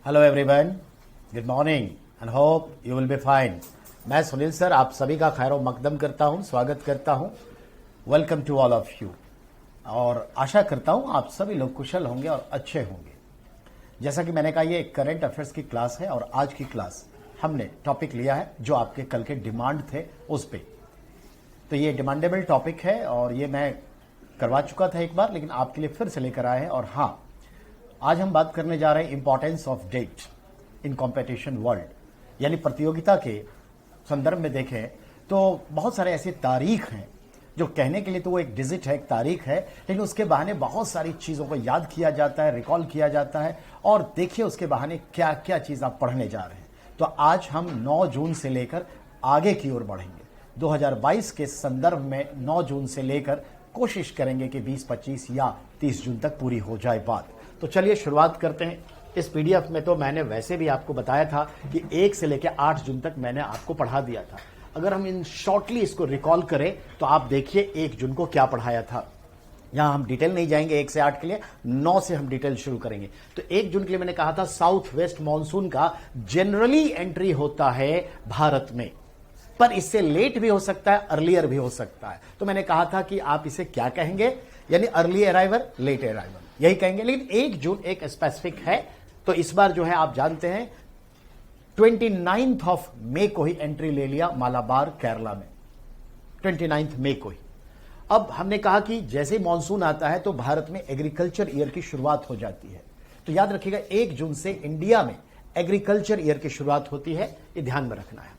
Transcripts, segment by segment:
Hello everyone, good morning and hope you will be fine. मैं Sunil sir आप सभी का खैर मकदम करता हूं, स्वागत करता हूं। Welcome to all of you. और आशा करता हूं आप सभी लोग कुशल होंगे और अच्छे होंगे। जैसा कि मैंने कहा, ये एक करंट अफेयर्स की क्लास है और आज की क्लास हमने टॉपिक लिया है जो आपके कल के डिमांड थे उस पे। तो ये डिमांडेबल टॉपिक है और ये मैं करवा चुका था एक बार, लेकिन आपके लिए फिर से लेकर आए हैं। और हाँ, आज हम बात करने जा रहे हैं importance of date in competition world, यानी प्रतियोगिता के संदर्भ में देखें तो बहुत सारे ऐसे तारीख हैं जो कहने के लिए तो वो एक डिजिट है, एक तारीख है, लेकिन उसके बहाने बहुत सारी चीज़ों को याद किया जाता है, रिकॉल किया जाता है। और देखिए उसके बहाने क्या क्या चीज़ आप पढ़ने जा रहे हैं। तो आज हम 9 जून से लेकर आगे की ओर बढ़ेंगे। 2022 के संदर्भ में 9 जून से लेकर कोशिश करेंगे कि 20, 25 या 30 जून तक पूरी हो जाए बात। तो चलिए शुरुआत करते हैं। इस पीडीएफ में तो मैंने वैसे भी आपको बताया था कि 1 से लेकर 8 जून तक मैंने आपको पढ़ा दिया था। अगर हम इन शॉर्टली इसको रिकॉल करें तो आप देखिए 1 जून को क्या पढ़ाया था। यहां हम डिटेल नहीं जाएंगे 1 से 8 के लिए, 9 से हम डिटेल शुरू करेंगे। तो 1 जून के लिए मैंने कहा था साउथ वेस्ट मानसून का जनरली एंट्री होता है भारत में, पर इससे लेट भी हो सकता है, अर्लियर भी हो सकता है। तो मैंने कहा था कि आप इसे क्या कहेंगे, यानी अर्ली अराइवल, लेट अराइवल, यही कहेंगे। लेकिन 1 जून एक स्पेसिफिक है। तो इस बार जो है आप जानते हैं 29 ऑफ मई को ही एंट्री ले लिया मालाबार केरला में, 29 मई को ही। अब हमने कहा कि जैसे ही मानसून आता है तो भारत में एग्रीकल्चर ईयर की शुरुआत हो जाती है। तो याद रखिएगा 1 जून से इंडिया में एग्रीकल्चर ईयर की शुरुआत होती है, ये ध्यान में रखना है।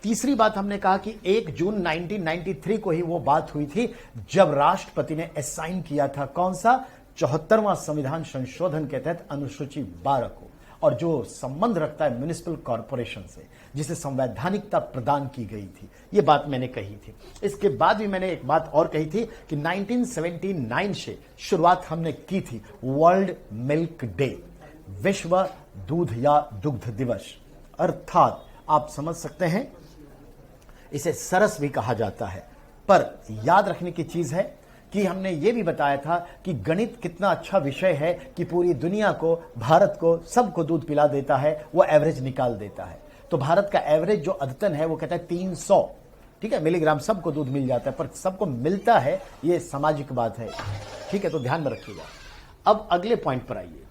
तीसरी बात हमने कहा कि 1 जून 1993 को ही वो बात हुई थी जब राष्ट्रपति ने असाइन किया था कौन सा, 74वां संविधान संशोधन के तहत अनुसूची 12 को, और जो संबंध रखता है म्युनिसिपल कॉर्पोरेशन से, जिसे संवैधानिकता प्रदान की गई थी। ये बात मैंने कही थी। इसके बाद भी मैंने एक बात और कही थी कि 1979 से शुरुआत हमने की थी वर्ल्ड मिल्क डे, विश्व दूध या दुग्ध दिवस। अर्थात आप समझ सकते हैं इसे सरस भी कहा जाता है। पर याद रखने की चीज है कि हमने ये भी बताया था कि गणित कितना अच्छा विषय है कि पूरी दुनिया को, भारत को, सबको दूध पिला देता है, वो एवरेज निकाल देता है। तो भारत का एवरेज जो अद्यतन है वो कहता है 300, ठीक है, मिलीग्राम सबको दूध मिल जाता है, पर सबको मिलता है ये सामाजिक बात है, ठीक है, तो ध्यान में रखिएगा। अब अगले पॉइंट पर आइए।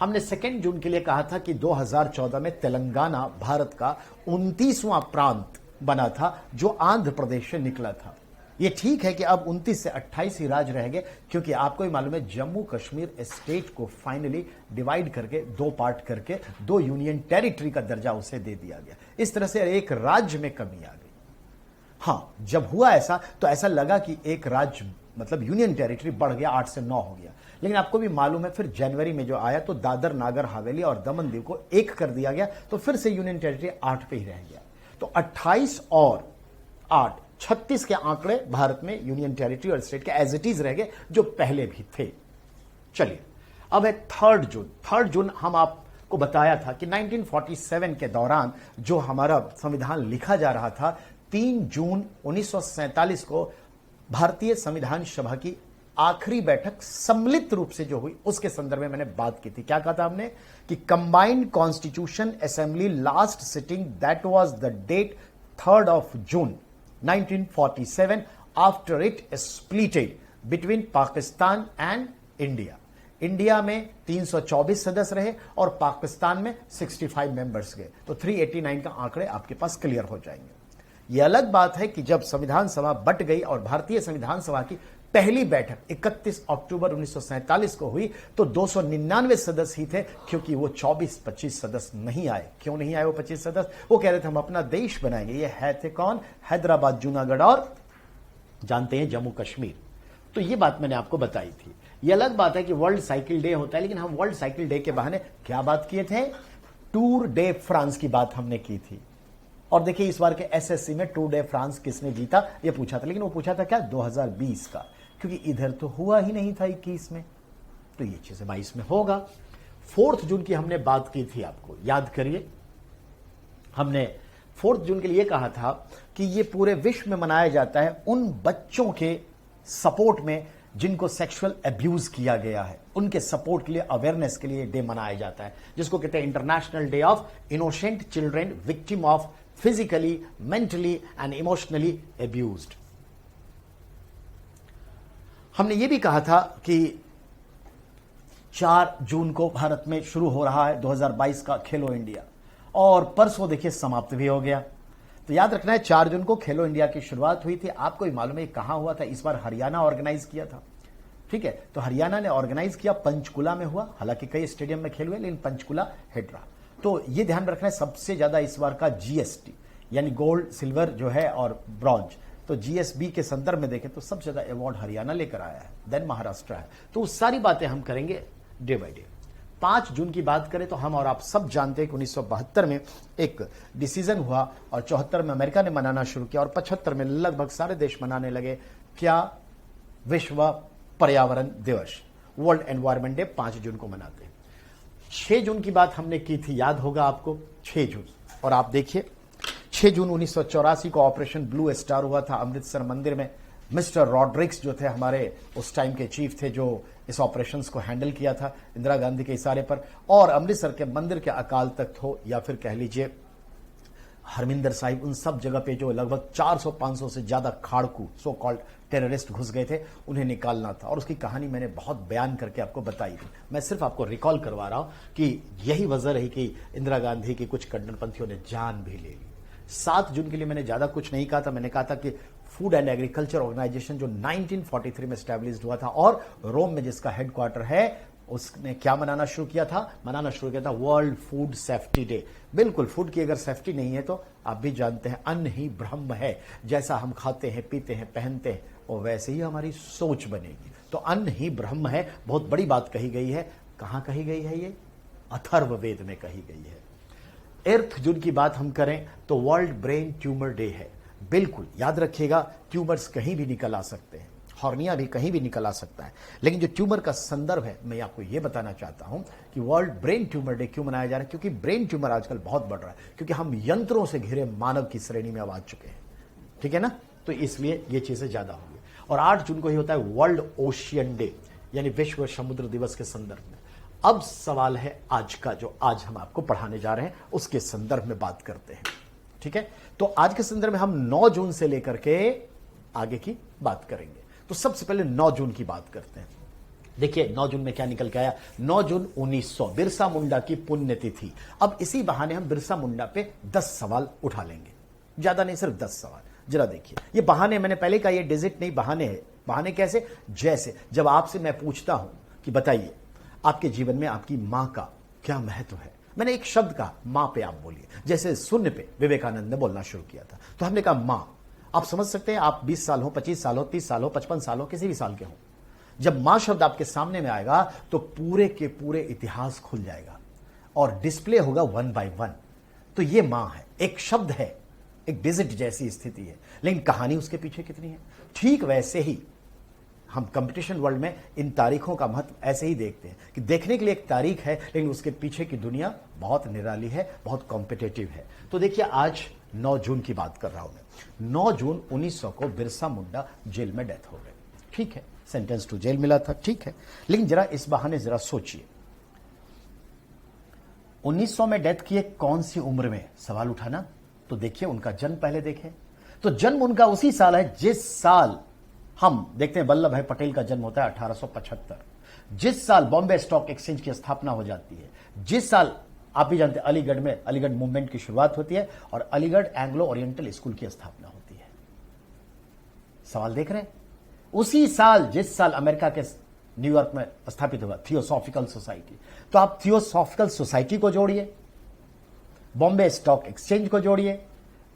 हमने 2 जून के लिए कहा था कि 2014 में तेलंगाना भारत का 29वां प्रांत बना था जो आंध्र प्रदेश से निकला था। ये ठीक है कि अब 29 से 28 ही राज्य रह गए, क्योंकि आपको ही मालूम है जम्मू कश्मीर स्टेट को फाइनली डिवाइड करके 2 पार्ट करके 2 यूनियन टेरिटरी का दर्जा उसे दे दिया गया। इस तरह से एक राज्य में कमी आ गई। हाँ, जब हुआ ऐसा तो ऐसा लगा कि एक राज्य मतलब यूनियन टेरिटरी बढ़ गया, 8 से 9 हो गया। लेकिन आपको भी मालूम है फिर जनवरी में जो आया तो दादर नागर हवेली और दमन दीव को 1 कर दिया गया, तो फिर से यूनियन टेरिटरी 8 पे ही रह गया। तो 28 और 8, 36 के आंकड़े भारत में यूनियन टेरिटरी और स्टेट के एज इट इज रह गए जो पहले भी थे। चलिए अब है 3 जून। 3 जून हम आपको बताया था कि 1947 के दौरान जो हमारा संविधान लिखा जा रहा था, 3 जून 1947 को भारतीय संविधान सभा की आखिरी बैठक सम्मिलित रूप से जो हुई उसके संदर्भ में मैंने बात की थी। क्या कहा था हमने कि combined constitution assembly last sitting that was the date 3 of June 1947 after it splitted between Pakistan and India. India में 324 सदस्य रहे और पाकिस्तान में 65 मेंबर्स गए, तो 389 का आंकड़े आपके पास क्लियर हो जाएंगे। यह अलग बात है कि जब संविधान सभा बट गई और भारतीय संविधान सभा की पहली बैठक 31 अक्टूबर 1947 को हुई तो 299 सदस्य ही थे, क्योंकि वो 24-25 सदस्य नहीं आए। क्यों नहीं आए वो 25 सदस्य? वो कह रहे थे हम अपना देश बनाएंगे। ये है थे कौन? हैदराबाद, जूनागढ़ और जानते हैं जम्मू कश्मीर। तो ये बात मैंने आपको बताई थी। ये अलग बात है कि वर्ल्ड साइकिल डे होता है, लेकिन हम वर्ल्ड साइकिल डे के बहाने क्या बात किए थे? टूर डे फ्रांस की बात हमने की थी। और देखिए इस बार के एसएससी में टूर डे फ्रांस किसने जीता ये पूछा था, लेकिन वो पूछा था क्या 2020 का, क्योंकि इधर तो हुआ ही नहीं था 21 में, तो ये चीजें 22 में होगा। 4 जून की हमने बात की थी, आपको याद करिए। हमने 4 जून के लिए कहा था कि ये पूरे विश्व में मनाया जाता है उन बच्चों के सपोर्ट में जिनको सेक्सुअल अब्यूज किया गया है, उनके सपोर्ट के लिए, अवेयरनेस के लिए डे मनाया जाता है, जिसको कहते हैं international day of innocent children victim of physically, mentally and emotionally abused. हमने ये भी कहा था कि 4 जून को भारत में शुरू हो रहा है 2022 का खेलो इंडिया, और परसों देखिए समाप्त भी हो गया। तो याद रखना है 4 जून को खेलो इंडिया की शुरुआत हुई थी। आपको भी मालूम है कहां हुआ था? इस बार हरियाणा ऑर्गेनाइज किया था। ठीक है, तो हरियाणा ने ऑर्गेनाइज किया, पंचकुला में हुआ। हालांकि कई स्टेडियम में खेल हुए, लेकिन पंचकुला हिट रहा। तो ये ध्यान रखना है, सबसे ज्यादा इस बार का जीएसटी यानी गोल्ड, सिल्वर जो है और ब्रॉन्ज, तो जीएसबी के संदर्भ में देखें तो सबसे ज्यादा अवार्ड हरियाणा लेकर आया है, देन महाराष्ट्र है। तो उस सारी बातें हम करेंगे डे बाय डे। 5 जून की बात करें तो हम और आप सब जानते हैं कि 1972 में एक डिसीजन हुआ और 74 में अमेरिका ने मनाना शुरू किया और 75 में लगभग सारे देश मनाने लगे। क्या? विश्व पर्यावरण दिवस, वर्ल्ड एनवायरमेंट डे 5 जून को मनाते हैं। 6 जून की बात हमने की थी, याद होगा आपको, 6 जून। और आप देखिए 6 जून 1984 को ऑपरेशन ब्लू स्टार हुआ था अमृतसर मंदिर में। मिस्टर रॉड्रिक्स जो थे हमारे उस टाइम के चीफ थे, जो इस ऑपरेशंस को हैंडल किया था इंदिरा गांधी के इशारे पर। और अमृतसर के मंदिर के अकाल तख्त हो या फिर कह लीजिए हरमिंदर साहिब, उन सब जगह पे जो लगभग 400-500 से ज्यादा खाड़कू सो कॉल्ड टेररिस्ट घुस गए थे, उन्हें निकालना था। और उसकी कहानी मैंने बहुत बयान करके आपको बताई थी। मैं सिर्फ आपको रिकॉल करवा रहा हूं कि यही वजह रही कि इंदिरा गांधी की कुछ कट्टरपंथियों ने जान भी ले ली। 7 जून के लिए मैंने ज्यादा कुछ नहीं कहा था। मैंने कहा था कि फूड एंड एग्रीकल्चर ऑर्गेनाइजेशन जो 1943 में स्टैब्लिश्ड हुआ था और रोम में जिसका हेडक्वार्टर है, उसने क्या मनाना शुरू किया था? World food safety day. बिल्कुल, फूड की अगर सेफ्टी नहीं है तो आप भी जानते हैं अन्न ही ब्रह्म है। जैसा हम खाते हैं, पीते हैं, पहनते हैं, और वैसे ही हमारी सोच बनेगी। तो अन्न ही ब्रह्म है। बहुत बड़ी बात कही गई है। कहां कही गई है? ये अथर्ववेद में कही गई है। 8 जून की बात हम करें तो वर्ल्ड ब्रेन ट्यूमर डे है। बिल्कुल याद रखिएगा, ट्यूमर्स कहीं भी निकल आ सकते हैं, हॉर्निया भी कहीं भी निकल आ सकता है, लेकिन जो ट्यूमर का संदर्भ है, मैं आपको यह बताना चाहता हूं कि वर्ल्ड ब्रेन ट्यूमर डे क्यों मनाया जा रहा है? क्योंकि ब्रेन ट्यूमर आजकल बहुत बढ़ रहा है, क्योंकि हम यंत्रों से घिरे मानव की श्रेणी में अब आ चुके हैं। ठीक है ना? तो इसलिए ये चीजें ज्यादा होंगी। और 8 जून को ही होता है वर्ल्ड ओशियन डे, यानी विश्व समुद्र दिवस के संदर्भ में। अब सवाल है आज का, जो आज हम आपको पढ़ाने जा रहे हैं उसके संदर्भ में बात करते हैं। ठीक है, तो आज के संदर्भ में हम 9 जून से लेकर के आगे की बात करेंगे। तो सबसे पहले 9 जून की बात करते हैं। देखिए 9 जून में क्या निकल के आया? 9 जून 1900 बिरसा मुंडा की पुण्यतिथि। अब इसी बहाने हम बिरसा मुंडा पे 10 सवाल उठा लेंगे, ज्यादा नहीं, सिर्फ 10 सवाल। जरा देखिए, ये बहाने, मैंने पहले कहा ये डिजिट नहीं, बहाने है। बहाने कैसे? जैसे जब आपसे मैं पूछता हूं कि बताइए आपके जीवन में आपकी मां का क्या महत्व है, मैंने एक शब्द कहा, मां पे आप बोलिए। जैसे शून्य पे विवेकानंद ने बोलना शुरू किया था, तो हमने कहा मां। आप समझ सकते हैं, आप 20 साल हो, 25 साल हो, 30 साल हो, 55 साल हो, किसी भी साल के हो, जब मां शब्द आपके सामने में आएगा तो पूरे के पूरे इतिहास खुल जाएगा और डिस्प्ले होगा 1 by 1। तो ये मां है, एक शब्द है, एक डिजिट जैसी स्थिति है, लेकिन कहानी उसके पीछे कितनी है। ठीक वैसे ही हम कंपटीशन वर्ल्ड में इन तारीखों का महत्व ऐसे ही देखते हैं कि देखने के लिए एक तारीख है, लेकिन उसके पीछे की दुनिया बहुत निराली है, बहुत कॉम्पिटेटिव है। तो देखिए आज 9 जून की बात कर रहा हूं मैं। 9 जून 1900 को बिरसा मुंडा जेल में डेथ हो गई। ठीक है, सेंटेंस टू जेल मिला था, ठीक है, लेकिन जरा इस बहाने जरा सोचिए, 1900 में डेथ किए कौन सी उम्र में? सवाल उठाना। तो देखिए उनका जन्म पहले देखें, तो जन्म उनका उसी साल है जिस साल हम देखते हैं वल्लभ भाई पटेल का जन्म होता है 1875, जिस साल बॉम्बे स्टॉक एक्सचेंज की स्थापना हो जाती है, जिस साल आप भी जानते हैं अलीगढ़ में अलीगढ़ मूवमेंट की शुरुआत होती है और अलीगढ़ एंग्लो ओरिएंटल स्कूल की स्थापना होती है। सवाल देख रहे हैं, उसी साल जिस साल अमेरिका के न्यूयॉर्क में स्थापित हुआ थियोसॉफिकल सोसाइटी। तो आप थियोसॉफिकल सोसाइटी को जोड़िए, बॉम्बे स्टॉक एक्सचेंज को जोड़िए,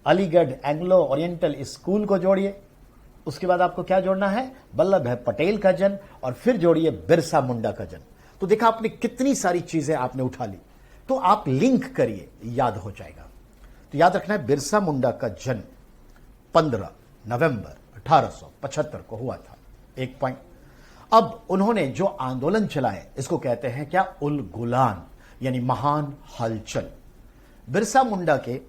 अलीगढ़ एंग्लो ओरिएंटल स्कूल को जोड़िए, उसके बाद आपको क्या जोड़ना है? वल्लभ भाई पटेल का जन्म, और फिर जोड़िए बिरसा मुंडा का जन्म। तो देखा आपने कितनी सारी चीजें आपने उठा ली, तो आप लिंक करिए, याद हो जाएगा। तो याद रखना है बिरसा मुंडा का जन्म 15 नवंबर 1875 को हुआ था। एक पॉइंट। अब उन्होंने जो आंदोलन चलाए इसको कहते हैं क्या? उल गुलान, यानी महान हलचल। बिरसा मुंडा के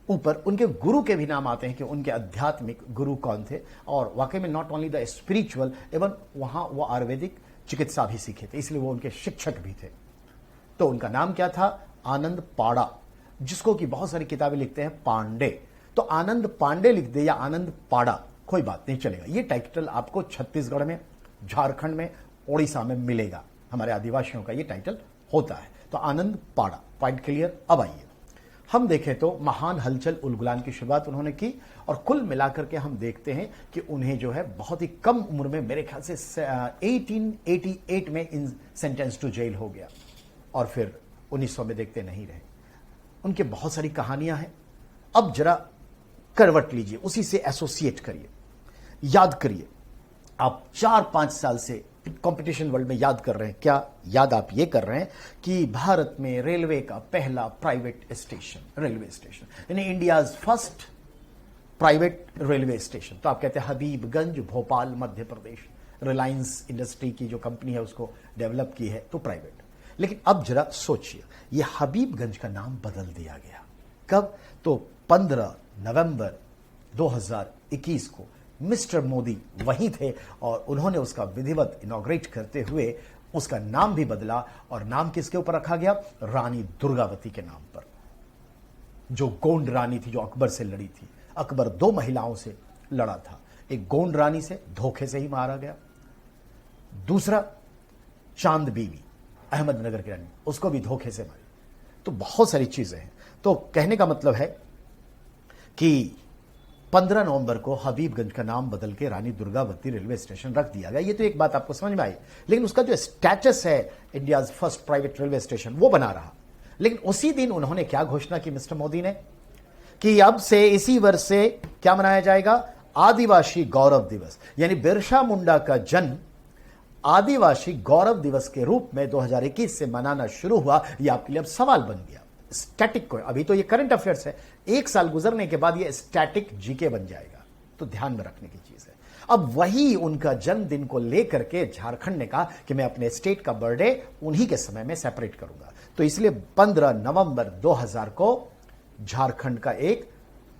ऊपर उनके गुरु के भी नाम आते हैं कि उनके आध्यात्मिक गुरु कौन थे, और वाकई में नॉट ओनली द स्पिरिचुअल, एवं वहां वो आयुर्वेदिक चिकित्सा भी सीखे थे, इसलिए वो उनके शिक्षक भी थे। तो उनका नाम क्या था? आनंद पाड़ा, जिसको कि बहुत सारी किताबें लिखते हैं पांडे। तो आनंद पांडे लिख दे या आनंद पाड़ा, कोई बात नहीं, चलेगा। ये टाइटल आपको छत्तीसगढ़ में, झारखंड में, ओडिशा में मिलेगा। हमारे आदिवासियों का ये टाइटल होता है। तो आनंद पाड़ा, पॉइंट क्लियर। अब आइए हम देखें तो महान हलचल उलगुलान की शुरुआत उन्होंने की, और कुल मिलाकर के हम देखते हैं कि उन्हें जो है बहुत ही कम उम्र में, मेरे ख्याल से 1888 में इन सेंटेंस टू जेल हो गया, और फिर 1900 में देखते नहीं रहे। उनके बहुत सारी कहानियां हैं। अब जरा करवट लीजिए, उसी से एसोसिएट करिए, याद करिए। आप 4-5 साल से कंपटीशन वर्ल्ड में याद कर रहे हैं। क्या याद आप ये कर रहे हैं कि भारत में रेलवे का पहला प्राइवेट स्टेशन, रेलवे स्टेशन, यानी India's first private railway station, तो आप कहते हैं हबीबगंज, भोपाल, मध्य प्रदेश। रिलायंस इंडस्ट्री की जो कंपनी है उसको डेवलप की है, तो प्राइवेट। लेकिन अब जरा सोचिए, यह हबीबगंज का नाम बदल दिया गया। कब? तो 15 नवंबर 2021 को मिस्टर मोदी वहीं थे, और उन्होंने उसका विधिवत इनॉग्रेट करते हुए उसका नाम भी बदला, और नाम किसके ऊपर रखा गया? रानी दुर्गावती के नाम पर, जो गोंड रानी थी, जो अकबर से लड़ी थी। अकबर 2 महिलाओं से लड़ा था, एक गोंड रानी से धोखे से ही मारा गया, दूसरा चांद बीवी, अहमदनगर की रानी, उसको भी धोखे से मारी। तो बहुत सारी चीजें हैं। तो कहने का मतलब है कि 15 नवंबर को हबीबगंज का नाम बदल के रानी दुर्गावती रेलवे स्टेशन रख दिया गया। ये तो एक बात आपको समझ में आई, लेकिन उसका जो स्टेटस है India's first private railway station, वो बना रहा। लेकिन उसी दिन उन्होंने क्या घोषणा की मिस्टर मोदी ने, कि अब से इसी वर्ष से क्या मनाया जाएगा? आदिवासी गौरव दिवस। यानी बिरसा मुंडा का जन्म आदिवासी गौरव दिवस के रूप में 2021 से मनाना शुरू हुआ। यह आपके लिए अब सवाल बन गया। स्टैटिक को, अभी तो ये करंट अफेयर्स है, 1 साल गुजरने के बाद ये स्टैटिक जीके बन जाएगा, तो ध्यान में रखने की चीज है। अब वही उनका जन्मदिन को लेकर के झारखंड ने कहा कि मैं अपने स्टेट का बर्थडे उन्हीं के समय में सेपरेट करूंगा। तो इसलिए 15 नवंबर 2000 को झारखंड का एक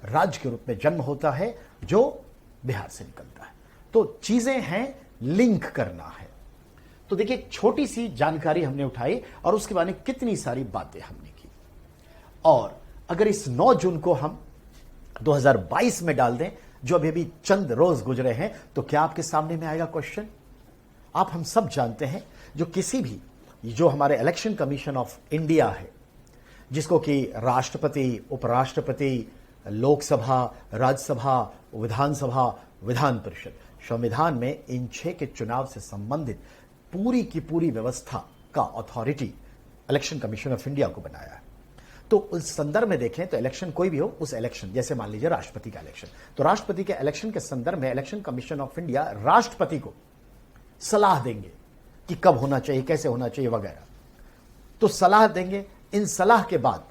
राज्य के रूप में जन्म होता है, जो बिहार से निकलता है। तो चीजें हैं, लिंक करना है। तो देखिए, एक छोटी सी जानकारी हमने उठाई, और उसके बारे में कितनी सारी बातें हमने की। और अगर इस 9 जून को हम 2022 में डाल दें, जो अभी अभी चंद रोज गुजरे हैं, तो क्या आपके सामने में आएगा क्वेश्चन? आप हम सब जानते हैं, जो किसी भी, जो हमारे इलेक्शन कमीशन ऑफ इंडिया है, जिसको कि राष्ट्रपति, उपराष्ट्रपति, लोकसभा, राज्यसभा, विधानसभा, विधान परिषद, संविधान में इन 6 के चुनाव से संबंधित पूरी की पूरी व्यवस्था का authority election commission of India को बनाया है। तो उस संदर्भ में देखें तो इलेक्शन कोई भी हो, उस इलेक्शन, जैसे मान लीजिए राष्ट्रपति का इलेक्शन, तो राष्ट्रपति के इलेक्शन के संदर्भ में इलेक्शन कमीशन ऑफ इंडिया राष्ट्रपति को सलाह देंगे कि कब होना चाहिए, कैसे होना चाहिए वगैरह। तो सलाह देंगे, इन सलाह के बाद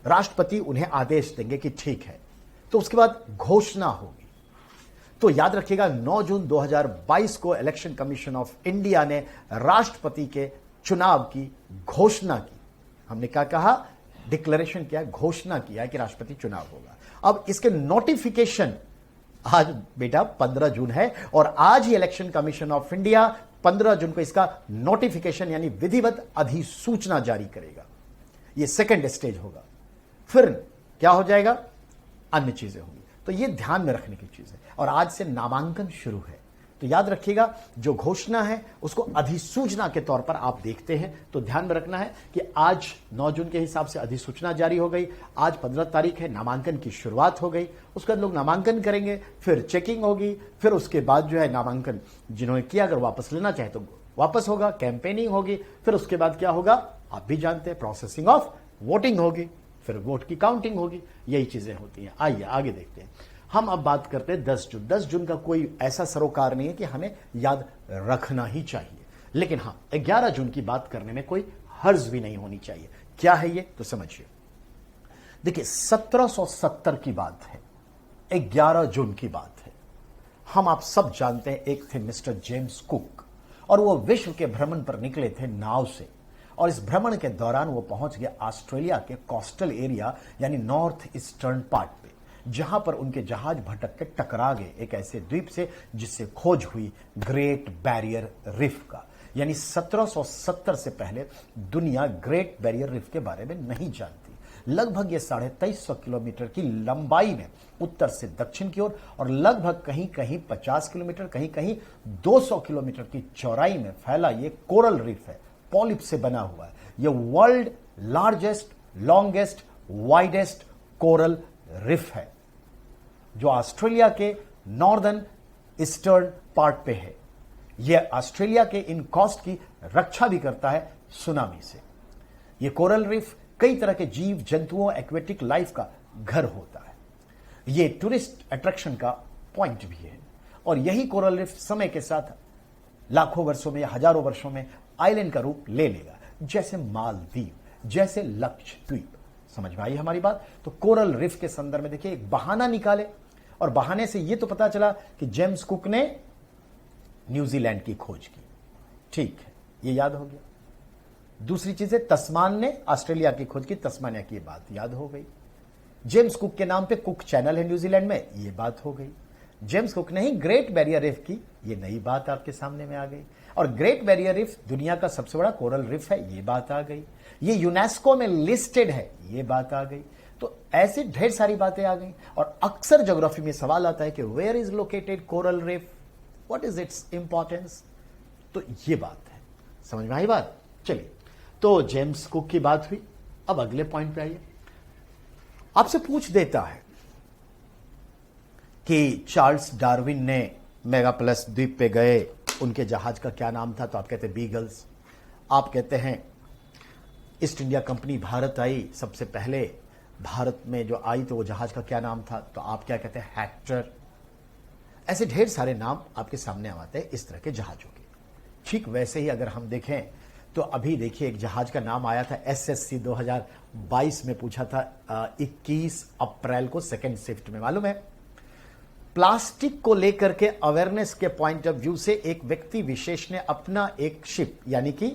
राष्ट्रपति उन्हें आदेश देंगे कि ठीक है, तो उसके बाद घोषणा होगी। तो याद रखिएगा, 9 जून 2022 को इलेक्शन कमीशन ऑफ इंडिया ने राष्ट्रपति के चुनाव की घोषणा की। हमने क्या कहा? डिक्लेरेशन किया, घोषणा किया कि राष्ट्रपति चुनाव होगा। अब इसके नोटिफिकेशन आज बेटा 15 जून है, और आज ही इलेक्शन कमीशन ऑफ इंडिया 15 जून को इसका नोटिफिकेशन यानी विधिवत अधिसूचना जारी करेगा। यह सेकंड स्टेज होगा। फिर क्या हो जाएगा? अन्य चीजें होंगी। तो यह ध्यान में रखने की चीज है। और आज से नामांकन शुरू है, तो याद रखिएगा, जो घोषणा है उसको अधिसूचना के तौर पर आप देखते हैं, तो ध्यान में रखना है कि आज 9 जून के हिसाब से अधिसूचना जारी हो गई। आज 15 तारीख है, नामांकन की शुरुआत हो गई। उसके बाद लोग नामांकन करेंगे, फिर चेकिंग होगी, फिर उसके बाद जो है नामांकन जिन्होंने किया अगर वापस लेना चाहे तो वापस होगा, कैंपेनिंग होगी। फिर उसके बाद क्या होगा? आप भी जानते हैं, प्रोसेसिंग ऑफ वोटिंग होगी, फिर वोट की काउंटिंग होगी। यही चीजें होती हैं। आइए आगे देखते हैं। हम अब बात करते हैं 10 जून। 10 जून का कोई ऐसा सरोकार नहीं है कि हमें याद रखना ही चाहिए, लेकिन हाँ, 11 जून की बात करने में कोई हर्ज भी नहीं होनी चाहिए। क्या है ये? तो समझिए। देखिए, 1770 की बात है, 11 जून की बात है। हम आप सब जानते हैं, एक थे मिस्टर जेम्स कुक, और वो विश्व के भ्रमण पर निकले थे नाव से, और इस भ्रमण के दौरान वो पहुंच गए ऑस्ट्रेलिया के कोस्टल एरिया यानी नॉर्थ ईस्टर्न पार्ट पे, जहां पर उनके जहाज भटक के टकरा गए एक ऐसे द्वीप से जिससे खोज हुई ग्रेट बैरियर रिफ का। यानी 1770 से पहले दुनिया ग्रेट बैरियर रिफ के बारे में नहीं जानती। लगभग ये 2350 किलोमीटर की लंबाई में उत्तर से दक्षिण की ओर और लगभग कहीं कहीं 50 किलोमीटर कहीं कहीं 200 किलोमीटर की चौड़ाई में फैला ये कोरल रिफ है, पॉलिप से बना हुआ है। ये world largest, longest, widest coral reef है जो ऑस्ट्रेलिया के नॉर्दर्न ईस्टर्न पार्ट पे है। यह ऑस्ट्रेलिया के इन कोस्ट की रक्षा भी करता है सुनामी से। यह कोरल रिफ कई तरह के जीव जंतुओं, एक्वेटिक लाइफ का घर होता है। यह टूरिस्ट अट्रैक्शन का पॉइंट भी है और यही कोरल रिफ समय के साथ लाखों वर्षों में या हजारों वर्षों में आइलैंड का रूप ले लेगा, जैसे मालदीव, जैसे लक्षद्वीप। समझ में आई हमारी बात? तो कोरल रिफ के संदर्भ में देखिए, एक बहाना निकाले और बहाने से यह तो पता चला कि जेम्स कुक ने न्यूजीलैंड की खोज की, ठीक है, यह याद हो गया। दूसरी चीज है, तस्मान ने ऑस्ट्रेलिया की खोज की, तस्मानिया की बात याद हो गई। जेम्स कुक के नाम पे कुक चैनल है न्यूजीलैंड में, यह बात हो गई। जेम्स कुक ने ही ग्रेट बैरियर रिफ की, यह नई बात आपके सामने में आ गई। और ग्रेट बैरियर रिफ दुनिया का सबसे बड़ा कोरल रिफ है, यह बात आ गई। यह यूनेस्को में लिस्टेड है, यह बात आ गई। तो ऐसे ढेर सारी बातें आ गई। और अक्सर ज्योग्राफी में सवाल आता है कि where is located coral reef, what is its importance. तो यह बात है, समझ में आई बात? चलिए, तो जेम्स कुक की बात हुई। अब अगले पॉइंट पे आइए। आपसे पूछ देता है कि चार्ल्स डार्विन ने मेगाप्लस द्वीप पे गए, उनके जहाज का क्या नाम था? तो आप कहते हैं बीगल्स। आप कहते हैं ईस्ट इंडिया कंपनी भारत आई, सबसे पहले भारत में जो आई तो वो जहाज का क्या नाम था? तो आप क्या कहते हैं? हेक्टर। ऐसे ढेर सारे नाम आपके सामने आते हैं इस तरह के जहाजों के। ठीक वैसे ही अगर हम देखें तो अभी देखिए एक जहाज का नाम आया था, एसएससी 2022 में पूछा था 21 अप्रैल को सेकंड शिफ्ट में। मालूम है, प्लास्टिक को लेकर के अवेयरनेस के पॉइंट ऑफ व्यू से एक व्यक्ति विशेष ने अपना एक शिप यानी कि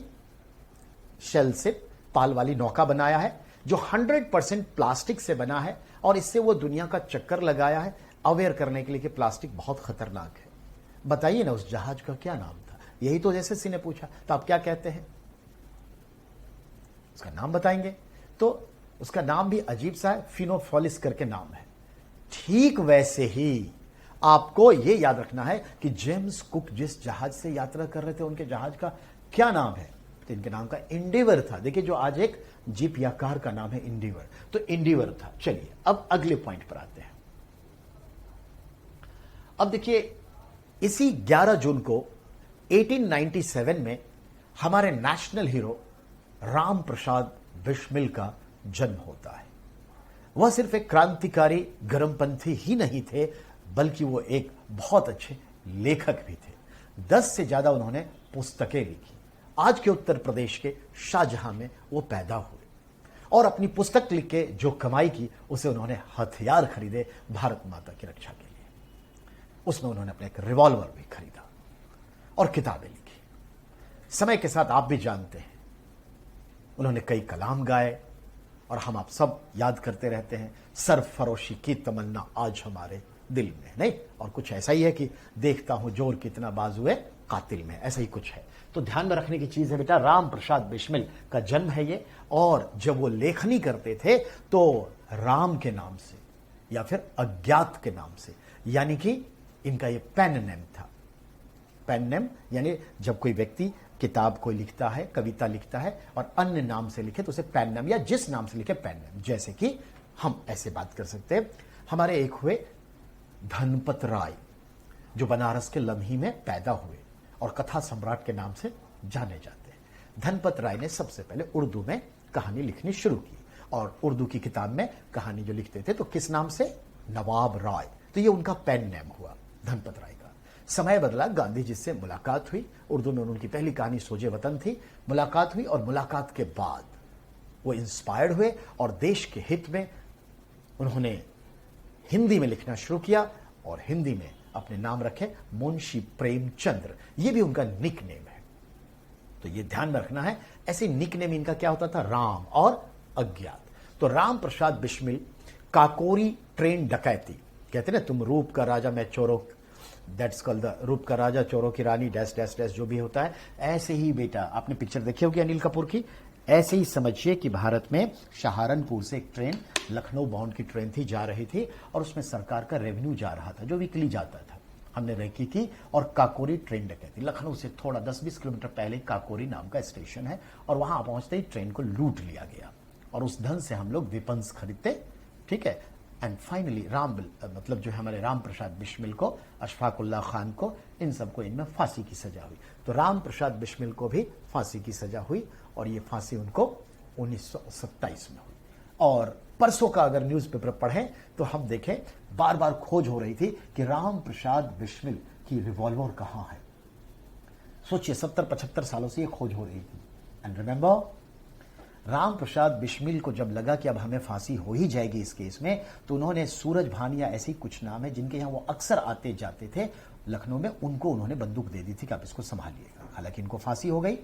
शेल शिप, पाल वाली नौका बनाया है जो 100% प्लास्टिक से बना है और इससे वो दुनिया का चक्कर लगाया है अवेयर करने के लिए कि प्लास्टिक बहुत खतरनाक है। बताइए ना उस जहाज का क्या नाम था? यही तो एसएससी ने पूछा। तो आप क्या कहते हैं? उसका नाम बताएंगे तो उसका नाम भी अजीब सा है, फिनोफोलिस करके नाम है। ठीक वैसे ही आपको यह याद रखना है कि जेम्स कुक जिस जहाज से यात्रा कर रहे थे उनके जहाज का क्या नाम है? तो इनके नाम का इंडिवर था। देखिए, जो आज एक जीप या कार का नाम है इंडिवर, तो इंडिवर था। चलिए अब अगले पॉइंट पर आते हैं। अब देखिए, इसी 11 जून को 1897 में हमारे नेशनल हीरो राम प्रसाद बिस्मिल का जन्म होता है। वह सिर्फ एक क्रांतिकारी गर्मपंथी ही नहीं थे, बल्कि वो एक बहुत अच्छे लेखक भी थे। 10 से ज्यादा उन्होंने पुस्तकें लिखी। आज के उत्तर प्रदेश के शाहजहां में वो पैदा हुए और अपनी पुस्तक लिख के जो कमाई की उसे उन्होंने हथियार खरीदे भारत माता की रक्षा के लिए। उसमें उन्होंने अपना एक रिवॉल्वर भी खरीदा और किताबें लिखी। समय के साथ आप भी जानते हैं उन्होंने कई कलाम गाए और हम आप सब याद करते रहते हैं, सरफरोशी की तमन्ना आज हमारे दिल में, नहीं? और कुछ ऐसा ही है कि देखता हूं जोर कितना बाजुए कातिल में, ऐसा ही कुछ है। तो ध्यान में रखने की चीज है बेटा, राम प्रसाद बिस्मिल का जन्म है ये। और जब वो लेखनी करते थे तो राम के नाम से या फिर अज्ञात के नाम से, यानी कि इनका ये पेन नेम था। पेन नेम यानी जब कोई व्यक्ति किताब को लिखता है, कविता लिखता है और अन्य नाम से लिखे तो उसे पेन नेम, या जिस नाम से लिखे पेन नेम। जैसे कि हम ऐसे बात कर सकते हैं, हमारे एक हुए धनपत राय जो बनारस के लम्ही में पैदा हुए और कथा सम्राट के नाम से जाने जाते हैं। धनपत राय ने सबसे पहले उर्दू में कहानी लिखनी शुरू की और उर्दू की किताब में कहानी जो लिखते थे तो किस नाम से? नवाब राय। तो ये उनका पेन नेम हुआ धनपत राय का। समय बदला, गांधी जी से मुलाकात हुई। उर्दू में उनकी पहली कहानी सोजे वतन थी। मुलाकात हुई और मुलाकात के बाद वो इंस्पायर्ड हुए और देश के हित में उन्होंने हिंदी में लिखना शुरू किया और हिंदी में अपने नाम रखे मुंशी प्रेमचंद्र। ये भी उनका निक नेम है। तो ये ध्यान में रखना है। ऐसे निकनेम इनका क्या होता था, राम और अज्ञात। तो राम प्रसाद बिस्मिल काकोरी ट्रेन डकैती, कहते ना तुम रूप का राजा मैं चोरों, दैट्स कॉल्ड द रूप का राजा चोरों की रानी डैश डैश डैश, जो भी होता है। ऐसे ही बेटा आपने पिक्चर देखी होगी अनिल कपूर की, ऐसे ही समझिए कि भारत में सहारनपुर से एक ट्रेन लखनऊ बाउंड की ट्रेन थी, जा रही थी और उसमें सरकार का रेवेन्यू जा रहा था जो वीकली जाता था। हमने रेकी की और काकोरी ट्रेन डकैती, लखनऊ से थोड़ा 10-20 किलोमीटर पहले काकोरी नाम का स्टेशन है और वहां पहुंचते ही ट्रेन को लूट लिया गया और उस धन से हम लोग वेपन्स खरीदते, ठीक है। एंड फाइनली मतलब जो हमारे राम प्रसाद बिस्मिल को, अशफाकुल्ला खान को, इन सबको इनमें फांसी की सजा हुई। तो राम प्रसाद बिस्मिल को भी फांसी की सजा हुई और ये फांसी उनको 1927 में हुई। और परसों का अगर न्यूज़पेपर पढ़ें तो हम देखें बार बार खोज हो रही थी कि राम प्रसाद बिस्मिल की रिवॉल्वर कहां है। सोचिए 70-75 सालों से ये खोज हो रही थी। एंड रिमेंबर, राम प्रसाद बिस्मिल को जब लगा कि अब हमें फांसी हो ही जाएगी इस केस में, तो उन्होंने सूरज भान या ऐसी कुछ नाम है जिनके यहाँ वो अक्सर आते जाते थे लखनऊ में, उनको उन्होंने बंदूक दे दी थी कि आप इसको संभालिएगा। हालांकि इनको फांसी हो गई।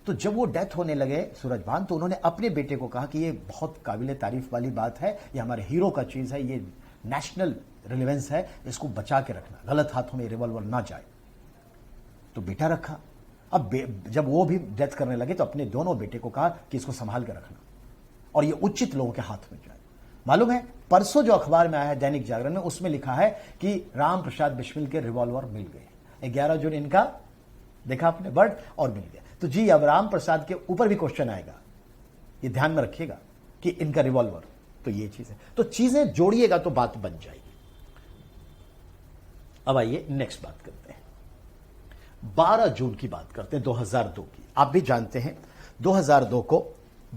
तो जब वो डेथ होने लगे सूरज भान, तो उन्होंने अपने बेटे को कहा कि ये बहुत काबिले तारीफ वाली बात है, ये हमारे हीरो का चीज है, ये नेशनल रिलेवेंस है, इसको बचा के रखना, गलत हाथों में रिवॉल्वर ना जाए। तो बेटा रखा। अब जब वो भी डेथ करने लगे तो अपने दोनों बेटे को कहा कि इसको संभाल के रखना और ये उचित लोगों के हाथ में जाए। मालूम है परसों जो अखबार में आया है दैनिक जागरण में, उसमें लिखा है कि राम प्रसाद बिस्मिल के रिवॉल्वर मिल गए। 11 जून इनका देखा आपने बर्ड और मिल गया। तो जी अब राम प्रसाद के ऊपर भी क्वेश्चन आएगा, ये ध्यान में रखिएगा कि इनका रिवॉल्वर, तो ये चीज है। तो चीजें जोड़िएगा तो बात बन जाएगी। अब आइए नेक्स्ट बात करते हैं, 12 जून की बात करते हैं 2002 की। आप भी जानते हैं 2002 को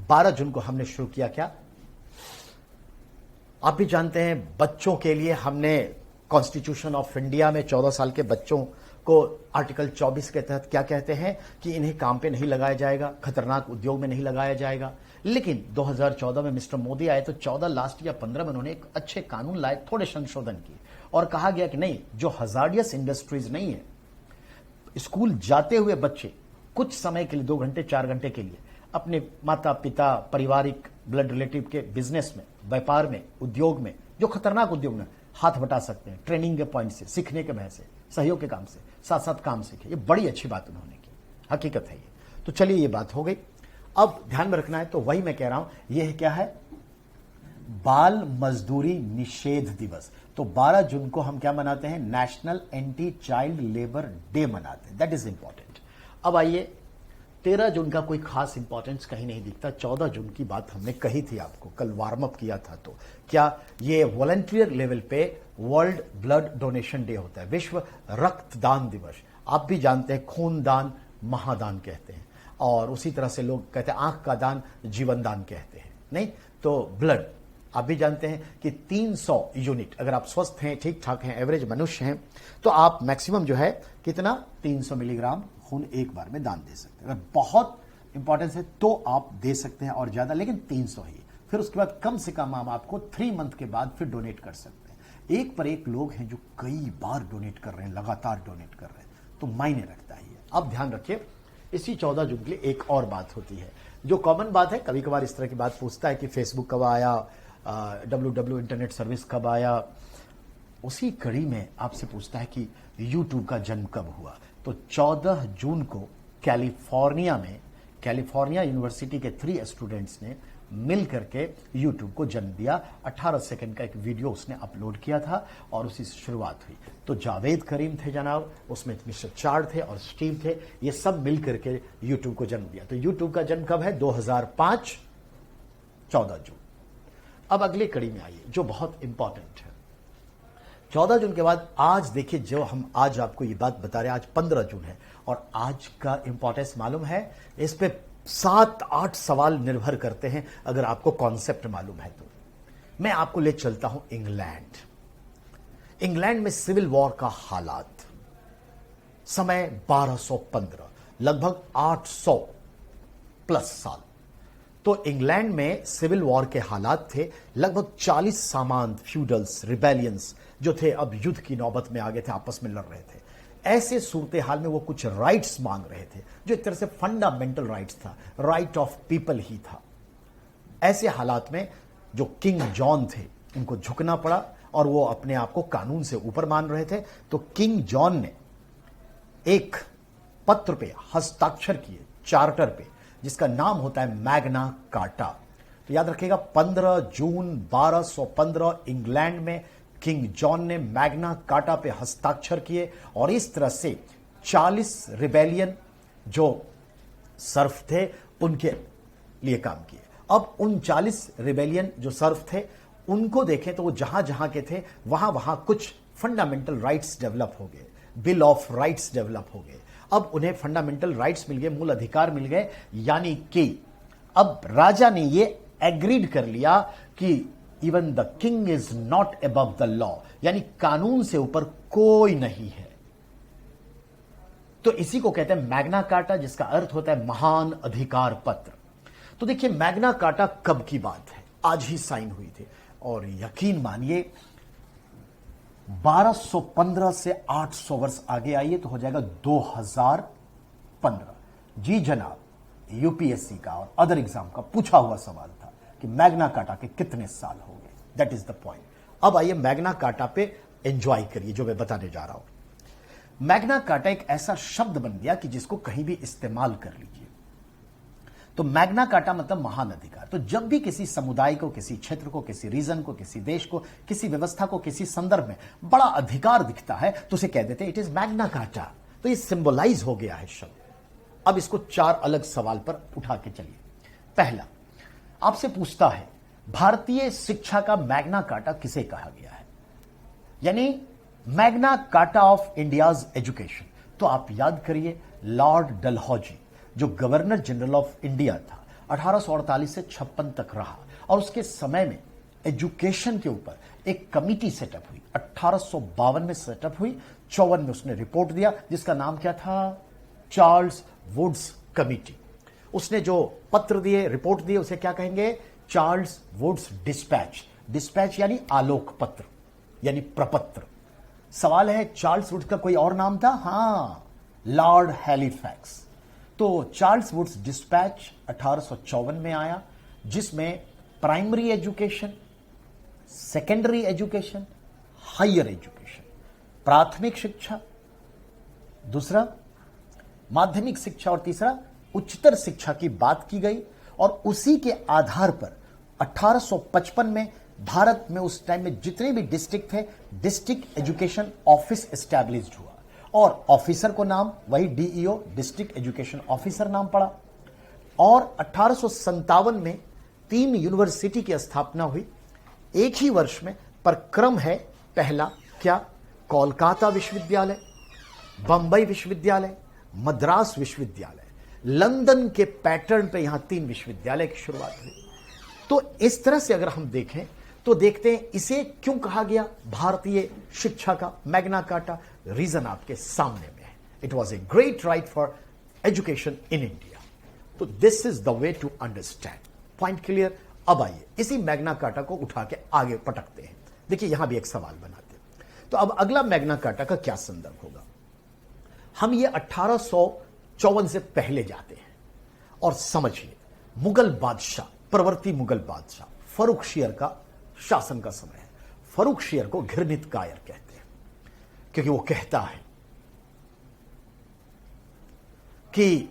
12 जून को हमने शुरू किया क्या, आप भी जानते हैं बच्चों के लिए हमने कॉन्स्टिट्यूशन ऑफ इंडिया में 14 साल के बच्चों को आर्टिकल 24 के तहत क्या कहते हैं कि इन्हें काम पे नहीं लगाया जाएगा, खतरनाक उद्योग में नहीं लगाया जाएगा। लेकिन 2014 में मिस्टर मोदी आए तो 14 लास्ट या 15 में उन्होंने एक अच्छे कानून लाए, थोड़े संशोधन किए और कहा गया कि नहीं, जो हजार्डियस इंडस्ट्रीज नहीं है, स्कूल जाते हुए बच्चे कुछ समय के लिए 2 घंटे 4 घंटे के लिए अपने माता पिता, पारिवारिक ब्लड रिलेटिव के बिजनेस में, व्यापार में, उद्योग में, जो खतरनाक उद्योग में हाथ बटा सकते हैं, ट्रेनिंग के पॉइंट से, सीखने के भय से, सहयोग के काम से, साथ साथ काम सीखे। ये बड़ी अच्छी बात उन्होंने की, हकीकत है ये। तो चलिए ये बात हो गई। अब ध्यान में रखना है, तो वही मैं कह रहा हूं, यह क्या है, बाल मजदूरी निषेध दिवस। तो 12 जून को हम क्या मनाते हैं, national anti child labour day मनाते हैं, दैट इज इंपॉर्टेंट। अब आइए 13 जून का कोई खास इंपॉर्टेंस कहीं नहीं दिखता। 14 जून की बात हमने कही थी आपको, कल वार्म अप किया था। तो क्या ये वॉलंटियर लेवल पे वर्ल्ड ब्लड डोनेशन डे होता है, विश्व रक्तदान दिवस। आप भी जानते हैं खून दान महादान कहते हैं, और उसी तरह से लोग कहते हैं आंख का दान जीवन दान कहते हैं, नहीं तो ब्लड। आप भी जानते हैं कि 300 यूनिट, अगर आप स्वस्थ हैं, ठीक ठाक हैं, एवरेज मनुष्य हैं, तो आप मैक्सिमम जो है कितना 300 मिलीग्राम खून एक बार में दान दे सकते हैं। अगर बहुत इंपॉर्टेंस है तो आप दे सकते हैं और ज्यादा, लेकिन 300 ही। फिर उसके बाद कम से कम हम आपको 3 मंथ के बाद फिर डोनेट कर सकते हैं। एक पर एक लोग हैं जो कई बार डोनेट कर रहे हैं, लगातार डोनेट कर रहे हैं, तो मायने रखता है ये। अब ध्यान रखिए, इसी 14 जून के लिए एक और बात होती है जो कॉमन बात है, कभी कभार इस तरह की बात पूछता है कि फेसबुक कब आया, WW इंटरनेट सर्विस कब आया। उसी कड़ी में आपसे पूछता है कि यूट्यूब का जन्म कब हुआ। तो 14 जून को कैलिफोर्निया में, कैलिफोर्निया यूनिवर्सिटी के 3 स्टूडेंट्स ने मिल करके यूट्यूब को जन्म दिया। 18 सेकंड का एक वीडियो उसने अपलोड किया था और उसी से शुरुआत हुई। तो जावेद करीम थे जनाब, उसमें मिस्टर चार्ड थे और स्टीव थे, ये सब मिल करके यूट्यूब को जन्म दिया। तो यूट्यूब का जन्म कब है, 2005 14 जून। अब अगले कड़ी में आइए जो बहुत इंपॉर्टेंट है। 14 जून के बाद आज देखिए, जो हम आज आपको ये बात बता रहे हैं, आज 15 जून है और आज का इंपॉर्टेंस मालूम है, इस पे 7-8 सवाल निर्भर करते हैं अगर आपको कॉन्सेप्ट मालूम है तो। मैं आपको ले चलता हूं इंग्लैंड। इंग्लैंड में सिविल वॉर का हालात, समय 1215, लगभग 800 प्लस साल। तो इंग्लैंड में सिविल वॉर के हालात थे। लगभग 40 सामांत फ्यूडल्स, रिबेलियंस जो थे अब युद्ध की नौबत में आ गए थे, आपस में लड़ रहे थे। ऐसे सूरत हाल में वो कुछ राइट्स मांग रहे थे जो एक तरह से फंडामेंटल राइट्स था, राइट ऑफ पीपल ही था। ऐसे हालात में जो किंग जॉन थे उनको झुकना पड़ा और वो अपने आप को कानून से ऊपर मान रहे थे। तो किंग जॉन ने एक पत्र पे हस्ताक्षर किए, चार्टर पे, जिसका नाम होता है मैग्ना कार्टा। तो याद रखिएगा 15 जून 1215 इंग्लैंड में किंग जॉन ने मैग्ना कार्टा पे हस्ताक्षर किए और इस तरह से 40 रिबेलियन जो सर्फ थे उनके लिए काम किए। अब उन 40 रिबेलियन जो सर्फ थे उनको देखें तो वो जहां जहां के थे वहां वहां कुछ फंडामेंटल राइट्स डेवलप हो गए, बिल ऑफ राइट्स डेवलप हो गए। अब उन्हें फंडामेंटल राइट्स मिल गए, मूल अधिकार मिल गए, यानी कि अब राजा ने ये एग्रीड कर लिया कि even the king is not above the law, यानी कानून से ऊपर कोई नहीं है। तो इसी को कहते हैं मैग्ना कार्टा, जिसका अर्थ होता है महान अधिकार पत्र। तो देखिए मैग्ना कार्टा कब की बात है, आज ही साइन हुई थी और यकीन मानिए 1215 से 800 वर्ष आगे आइए तो हो जाएगा 2015। जी जनाब, यूपीएससी का और अदर एग्जाम का पूछा हुआ सवाल था कि मैग्ना कार्टा के कितने साल हो गए, दैट इज द पॉइंट। अब आइए मैग्ना कार्टा पे एंजॉय करिए जो मैं बताने जा रहा हूं। मैग्ना कार्टा एक ऐसा शब्द बन गया कि जिसको कहीं भी इस्तेमाल कर लीजिए। तो मैग्ना कार्टा मतलब महान अधिकार। तो जब भी किसी समुदाय को, किसी क्षेत्र को, किसी रीजन को, किसी देश को, किसी व्यवस्था को, किसी संदर्भ में बड़ा अधिकार दिखता है तो उसे कह देते हैं इट इज मैग्ना कार्टा। तो ये सिंबलाइज हो गया है शब्द। अब इसको 4 अलग सवाल पर उठा के चलिए। पहला, आपसे पूछता है भारतीय शिक्षा का मैग्ना कार्टा किसे कहा गया है, यानी Magna carta of India's education. तो आप याद करिए लॉर्ड डलहौजी जो गवर्नर जनरल ऑफ इंडिया था 1848 से 56 तक रहा और उसके समय में एजुकेशन के ऊपर एक कमिटी सेटअप हुई। 1852 में सेटअप हुई, 54 में उसने रिपोर्ट दिया जिसका नाम क्या था, चार्ल्स वुड्स कमिटी। उसने जो पत्र दिए, रिपोर्ट दिए, उसे क्या कहेंगे, चार्ल्स वुड्स डिस्पैच। डिस्पैच यानी आलोक पत्र, यानी प्रपत्र। सवाल है चार्ल्स वुड्स का कोई और नाम था? हां, लॉर्ड हैलिफैक्स। तो चार्ल्स वुड्स डिस्पैच 1854 में आया, जिसमें primary education, secondary education, higher education, प्राथमिक शिक्षा, दूसरा माध्यमिक शिक्षा और तीसरा उच्चतर शिक्षा की बात की गई। और उसी के आधार पर 1855 में भारत में उस टाइम में जितने भी डिस्ट्रिक्ट थे, डिस्ट्रिक्ट एजुकेशन ऑफिस एस्टैब्लिश्ड हुआ और ऑफिसर को नाम वही डीईओ, डिस्ट्रिक्ट एजुकेशन ऑफिसर नाम पड़ा। और 1857 में 3 यूनिवर्सिटी की स्थापना हुई एक ही वर्ष में, पर क्रम है पहला क्या, कोलकाता विश्वविद्यालय, बंबई विश्वविद्यालय, मद्रास विश्वविद्यालय। लंदन के पैटर्न पे यहां 3 विश्वविद्यालय की शुरुआत हुई। तो इस तरह से अगर हम देखें तो देखते हैं इसे क्यों कहा गया भारतीय शिक्षा का मैग्ना कार्टा। रीजन आपके सामने में है, it was a great right for education in India. तो this is the way to understand. Point clear. अब आइए इसी मैग्ना कार्टा को उठा के आगे पटकते हैं। देखिए यहां भी एक सवाल बनाते हैं। तो अब अगला मैग्ना कार्टा का क्या संदर्भ होगा। हम ये 1854 से पहले जाते हैं और समझिए मुगल बादशाह, प्रवर्ती मुगल बादशाह फर्रुखशियर का शासन का समय है। फर्रुखशियर को घृणित कायर कहते हैं क्योंकि वो कहता है कि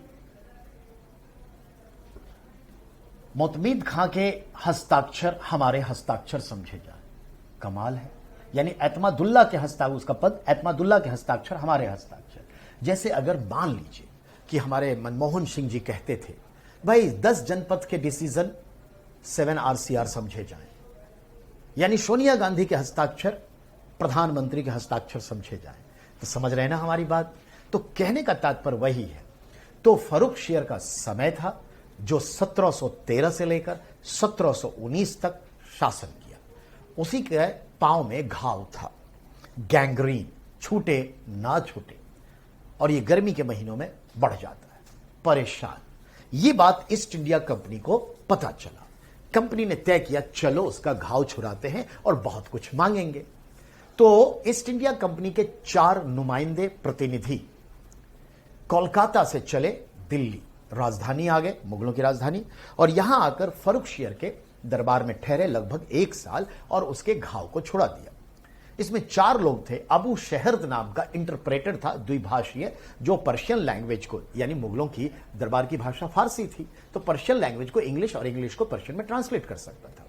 मोतमीद खां के हस्ताक्षर हमारे हस्ताक्षर समझे जाए। कमाल है, यानी एतमादुल्ला के हस्ताक्षर, उसका पद एतमादुल्ला के हस्ताक्षर हमारे हस्ताक्षर। जैसे अगर मान लीजिए कि हमारे मनमोहन सिंह जी कहते थे भाई 10 जनपद के डिसीजन 7 RCR समझे जाएं, यानी सोनिया गांधी के हस्ताक्षर प्रधानमंत्री के हस्ताक्षर समझे जाएं। तो समझ रहे हैं ना हमारी बात। तो कहने का तात्पर्य वही है। तो फर्रुखशियर का समय था जो 1713 से लेकर 1719 तक शासन किया। उसी के पांव में घाव था, गैंग्रीन, छूटे ना छूटे, और ये गर्मी के महीनों में बढ़ जाता है, परेशान। ये बात ईस्ट इंडिया कंपनी को पता चला। कंपनी ने तय किया चलो उसका घाव छुड़ाते हैं और बहुत कुछ मांगेंगे। तो ईस्ट इंडिया कंपनी के 4 नुमाइंदे प्रतिनिधि कोलकाता से चले दिल्ली, राजधानी आ गए, मुगलों की राजधानी, और यहां आकर फर्रुखशियर के दरबार में ठहरे लगभग 1 साल और उसके घाव को छुड़ा दिया। इसमें 4 लोग थे। अबू शहरद नाम का इंटरप्रेटर था, द्विभाषीय, जो पर्शियन लैंग्वेज को, यानी मुगलों की दरबार की भाषा फारसी थी, तो पर्शियन लैंग्वेज को इंग्लिश और इंग्लिश को पर्शियन में ट्रांसलेट कर सकता था।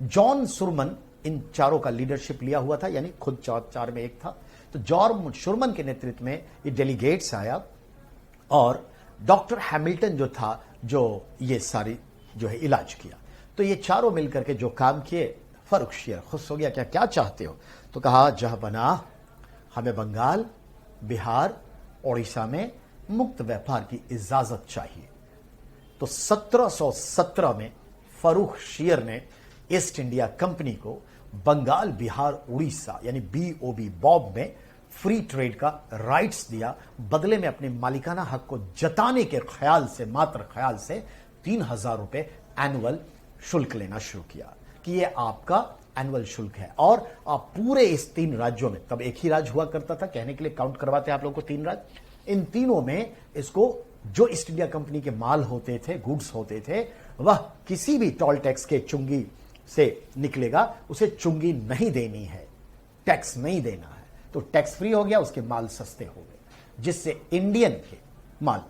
जॉन सुरमन इन चारों का लीडरशिप लिया हुआ था, यानी खुद 4 में एक था। तो जॉन सुरमन के नेतृत्व में ये डेलीगेट्स आया और डॉक्टर हैमिल्टन जो था, जो ये सारी जो है इलाज किया। तो ये चारों मिलकर के जो काम किए, फर्रुखशियर खुश हो गया। क्या क्या चाहते हो? तो कहा, जहां बना, हमें बंगाल, बिहार, उड़ीसा में मुक्त व्यापार की इजाजत चाहिए। तो 1717 में फर्रुखशियर ने ईस्ट इंडिया कंपनी को बंगाल, बिहार, उड़ीसा यानी BOB बॉब में फ्री ट्रेड का राइट्स दिया। बदले में अपने मालिकाना हक को जताने के ख्याल से, मात्र ख्याल से 3000 रुपए एनुअल शुल्क लेना शुरू किया कि ये आपका एनुअल शुल्क है। और आप पूरे इस 3 राज्यों में, तब एक ही राज्य हुआ करता था, कहने के लिए काउंट करवाते हैं आप लोगों को 3 राज्य, इन तीनों में इसको जो ईस्ट इंडिया कंपनी के माल होते थे, गुड्स होते थे, वह किसी भी टोल टैक्स के चुंगी से निकलेगा, उसे चुंगी नहीं देनी है, टैक्स नहीं देना है। तो टैक्स फ्री हो गया, उसके माल सस्ते हो गए, जिससे इंडियन के माल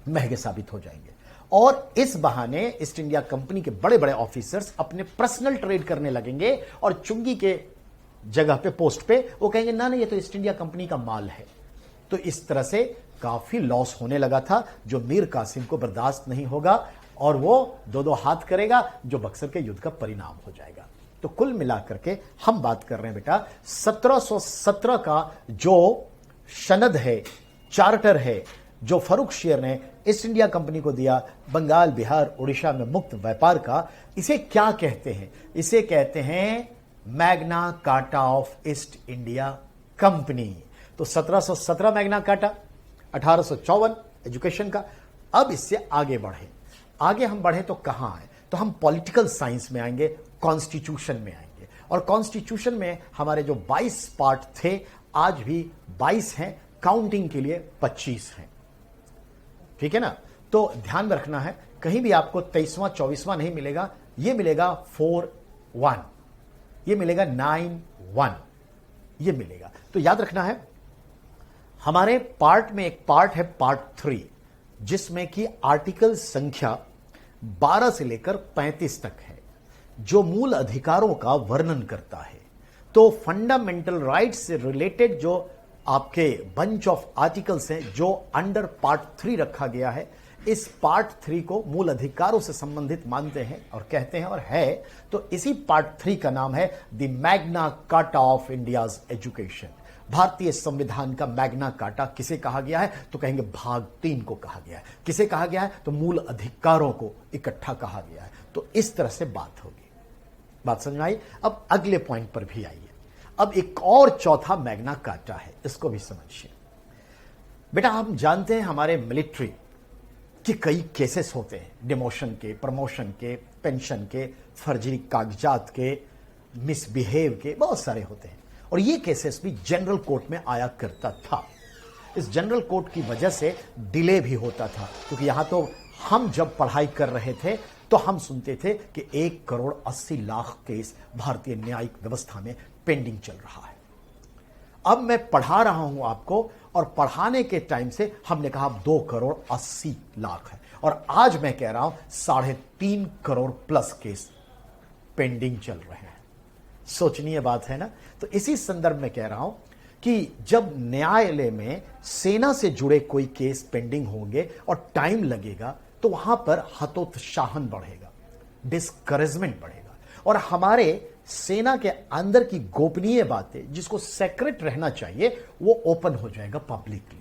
महंगे साबित हो जाएंगे। और इस बहाने ईस्ट इंडिया कंपनी के बड़े बड़े ऑफिसर्स अपने पर्सनल ट्रेड करने लगेंगे और चुंगी के जगह पे, पोस्ट पे वो कहेंगे, ना ये तो ईस्ट इंडिया कंपनी का माल है। तो इस तरह से काफी लॉस होने लगा था, जो मीर कासिम को बर्दाश्त नहीं होगा और वो 2-2 हाथ करेगा, जो बक्सर के युद्ध का परिणाम हो जाएगा। तो कुल मिलाकर के हम बात कर रहे हैं बेटा 1717 का जो सनद है, चार्टर है, जो फर्रुखशियर ने ईस्ट इंडिया कंपनी को दिया बंगाल, बिहार, उड़ीसा में मुक्त व्यापार का, इसे क्या कहते हैं? इसे कहते हैं Magna carta of east India company. तो 1717 मैग्ना कार्टा, 1854 एजुकेशन का। अब इससे आगे हम बढ़े तो कहां है? तो हम पॉलिटिकल साइंस में आएंगे, कॉन्स्टिट्यूशन में आएंगे। और कॉन्स्टिट्यूशन में हमारे जो 22 पार्ट थे, आज भी 22 हैं, काउंटिंग के लिए 25 हैं। ठीक है ना? तो ध्यान में रखना है, कहीं भी आपको 23वां 24वां नहीं मिलेगा, यह मिलेगा 4-1, यह मिलेगा 9-1, यह मिलेगा। तो याद रखना है, हमारे पार्ट में एक पार्ट है पार्ट 3, जिसमें कि आर्टिकल संख्या 12 से लेकर 35 तक है, जो मूल अधिकारों का वर्णन करता है। तो फंडामेंटल राइट्स से रिलेटेड जो आपके बंच ऑफ आर्टिकल्स हैं, जो अंडर पार्ट 3 रखा गया है, इस पार्ट 3 को मूल अधिकारों से संबंधित मानते हैं और कहते हैं और है। तो इसी पार्ट 3 का नाम है the Magna carta of India's education. भारतीय संविधान का मैग्ना कार्टा किसे कहा गया है? तो कहेंगे भाग 3 को कहा गया है। किसे कहा गया है? तो मूल अधिकारों को इकट्ठा कहा गया है। तो इस तरह से बात होगी। बात समझ में आई? अब अगले पॉइंट पर भी आइए। अब एक और चौथा मैग्ना कार्टा है, इसको भी समझिए बेटा। हम जानते हैं हमारे मिलिट्री के कई केसेस होते हैं, डिमोशन के, प्रमोशन के, पेंशन के, फर्जी कागजात के, मिसबिहेव के, बहुत सारे होते हैं। और ये केसेस भी जनरल कोर्ट में आया करता था। इस जनरल कोर्ट की वजह से डिले भी होता था, क्योंकि यहां तो हम जब पढ़ाई कर रहे थे तो हम सुनते थे कि 1,80,00,000 केस भारतीय न्यायिक व्यवस्था में पेंडिंग चल रहा है। अब मैं पढ़ा रहा हूं आपको, और पढ़ाने के टाइम से हमने कहा 2,80,00,000 है, और आज मैं कह रहा हूं 3.5 करोड़ प्लस केस पेंडिंग चल रहे हैं। सोचनीय बात है ना? तो इसी संदर्भ में कह रहा हूं कि जब न्यायालय में सेना से जुड़े कोई केस पेंडिंग होंगे और टाइम लगेगा, तो वहां पर हतोत्साहन बढ़ेगा, डिस्करेजमेंट बढ़ेगा, और हमारे सेना के अंदर की गोपनीय बातें, जिसको सेक्रेट रहना चाहिए, वो ओपन हो जाएगा पब्लिकली।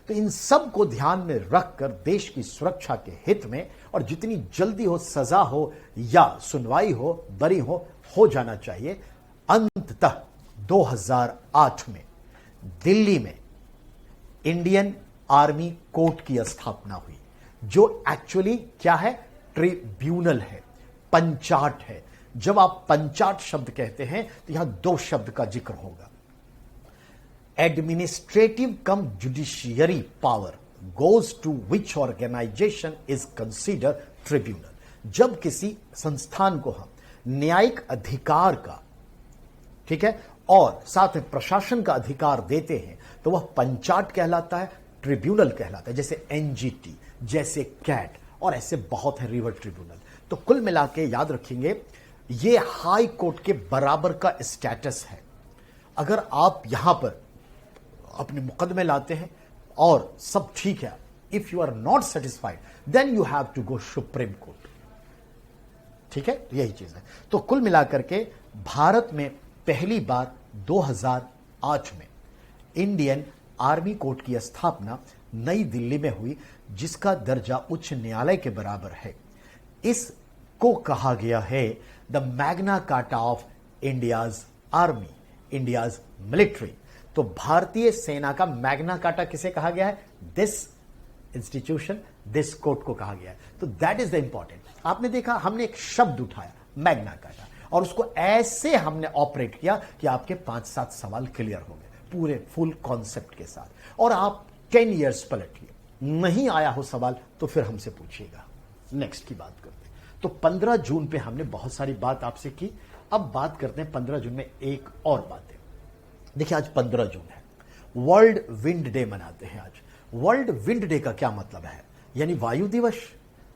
तो इन सब को ध्यान में रखकर देश की सुरक्षा के हित में, और जितनी जल्दी हो सजा हो या सुनवाई हो, बरी हो जाना चाहिए। अंततः 2008 में दिल्ली में इंडियन आर्मी कोर्ट की स्थापना हुई, जो एक्चुअली क्या है? ट्रिब्यूनल है, पंचाट है, जब आप पंचाट शब्द कहते हैं तो यहां दो शब्द का जिक्र होगा। Administrative cum judiciary power goes to which organization is consider tribunal. जब किसी संस्थान को हम न्यायिक अधिकार का, ठीक है, और साथ में प्रशासन का अधिकार देते हैं तो वह पंचाट कहलाता है, ट्रिब्यूनल कहलाता है। जैसे एनजीटी, जैसे कैट, और ऐसे बहुत है, रिवर ट्रिब्यूनल। तो कुल मिला के याद रखेंगे ये हाई कोर्ट के बराबर का स्टेटस है। अगर आप यहां पर अपने मुकदमे लाते हैं और सब ठीक है, if you are not satisfied then you have to go supreme court. ठीक है, यही चीज है। तो कुल मिलाकर के भारत में पहली बार 2008 में इंडियन आर्मी कोर्ट की स्थापना नई दिल्ली में हुई, जिसका दर्जा उच्च न्यायालय के बराबर है। इसको कहा गया है the Magna carta of India's army, India's military. तो भारतीय सेना का मैग्ना कार्टा किसे कहा गया है? दिस इंस्टीट्यूशन, दिस कोर्ट को कहा गया है। तो दैट इज द इंपॉर्टेंट। आपने देखा, हमने एक शब्द उठाया मैग्ना कार्टा, और उसको ऐसे हमने ऑपरेट किया कि आपके 5-7 सवाल क्लियर हो गए पूरे फुल कॉन्सेप्ट के साथ, और आप 10 इयर्स पलट लिए। नहीं आया हो सवाल तो फिर हमसे पूछिएगा। नेक्स्ट की बात करते हैं। तो 15 जून पे हमने बहुत सारी बात आपसे की। अब बात करते हैं 15 जून में एक और बात है। देखिए, आज 15 जून है, वर्ल्ड विंड डे मनाते हैं आज। वर्ल्ड विंड डे का क्या मतलब है? यानी वायु दिवस।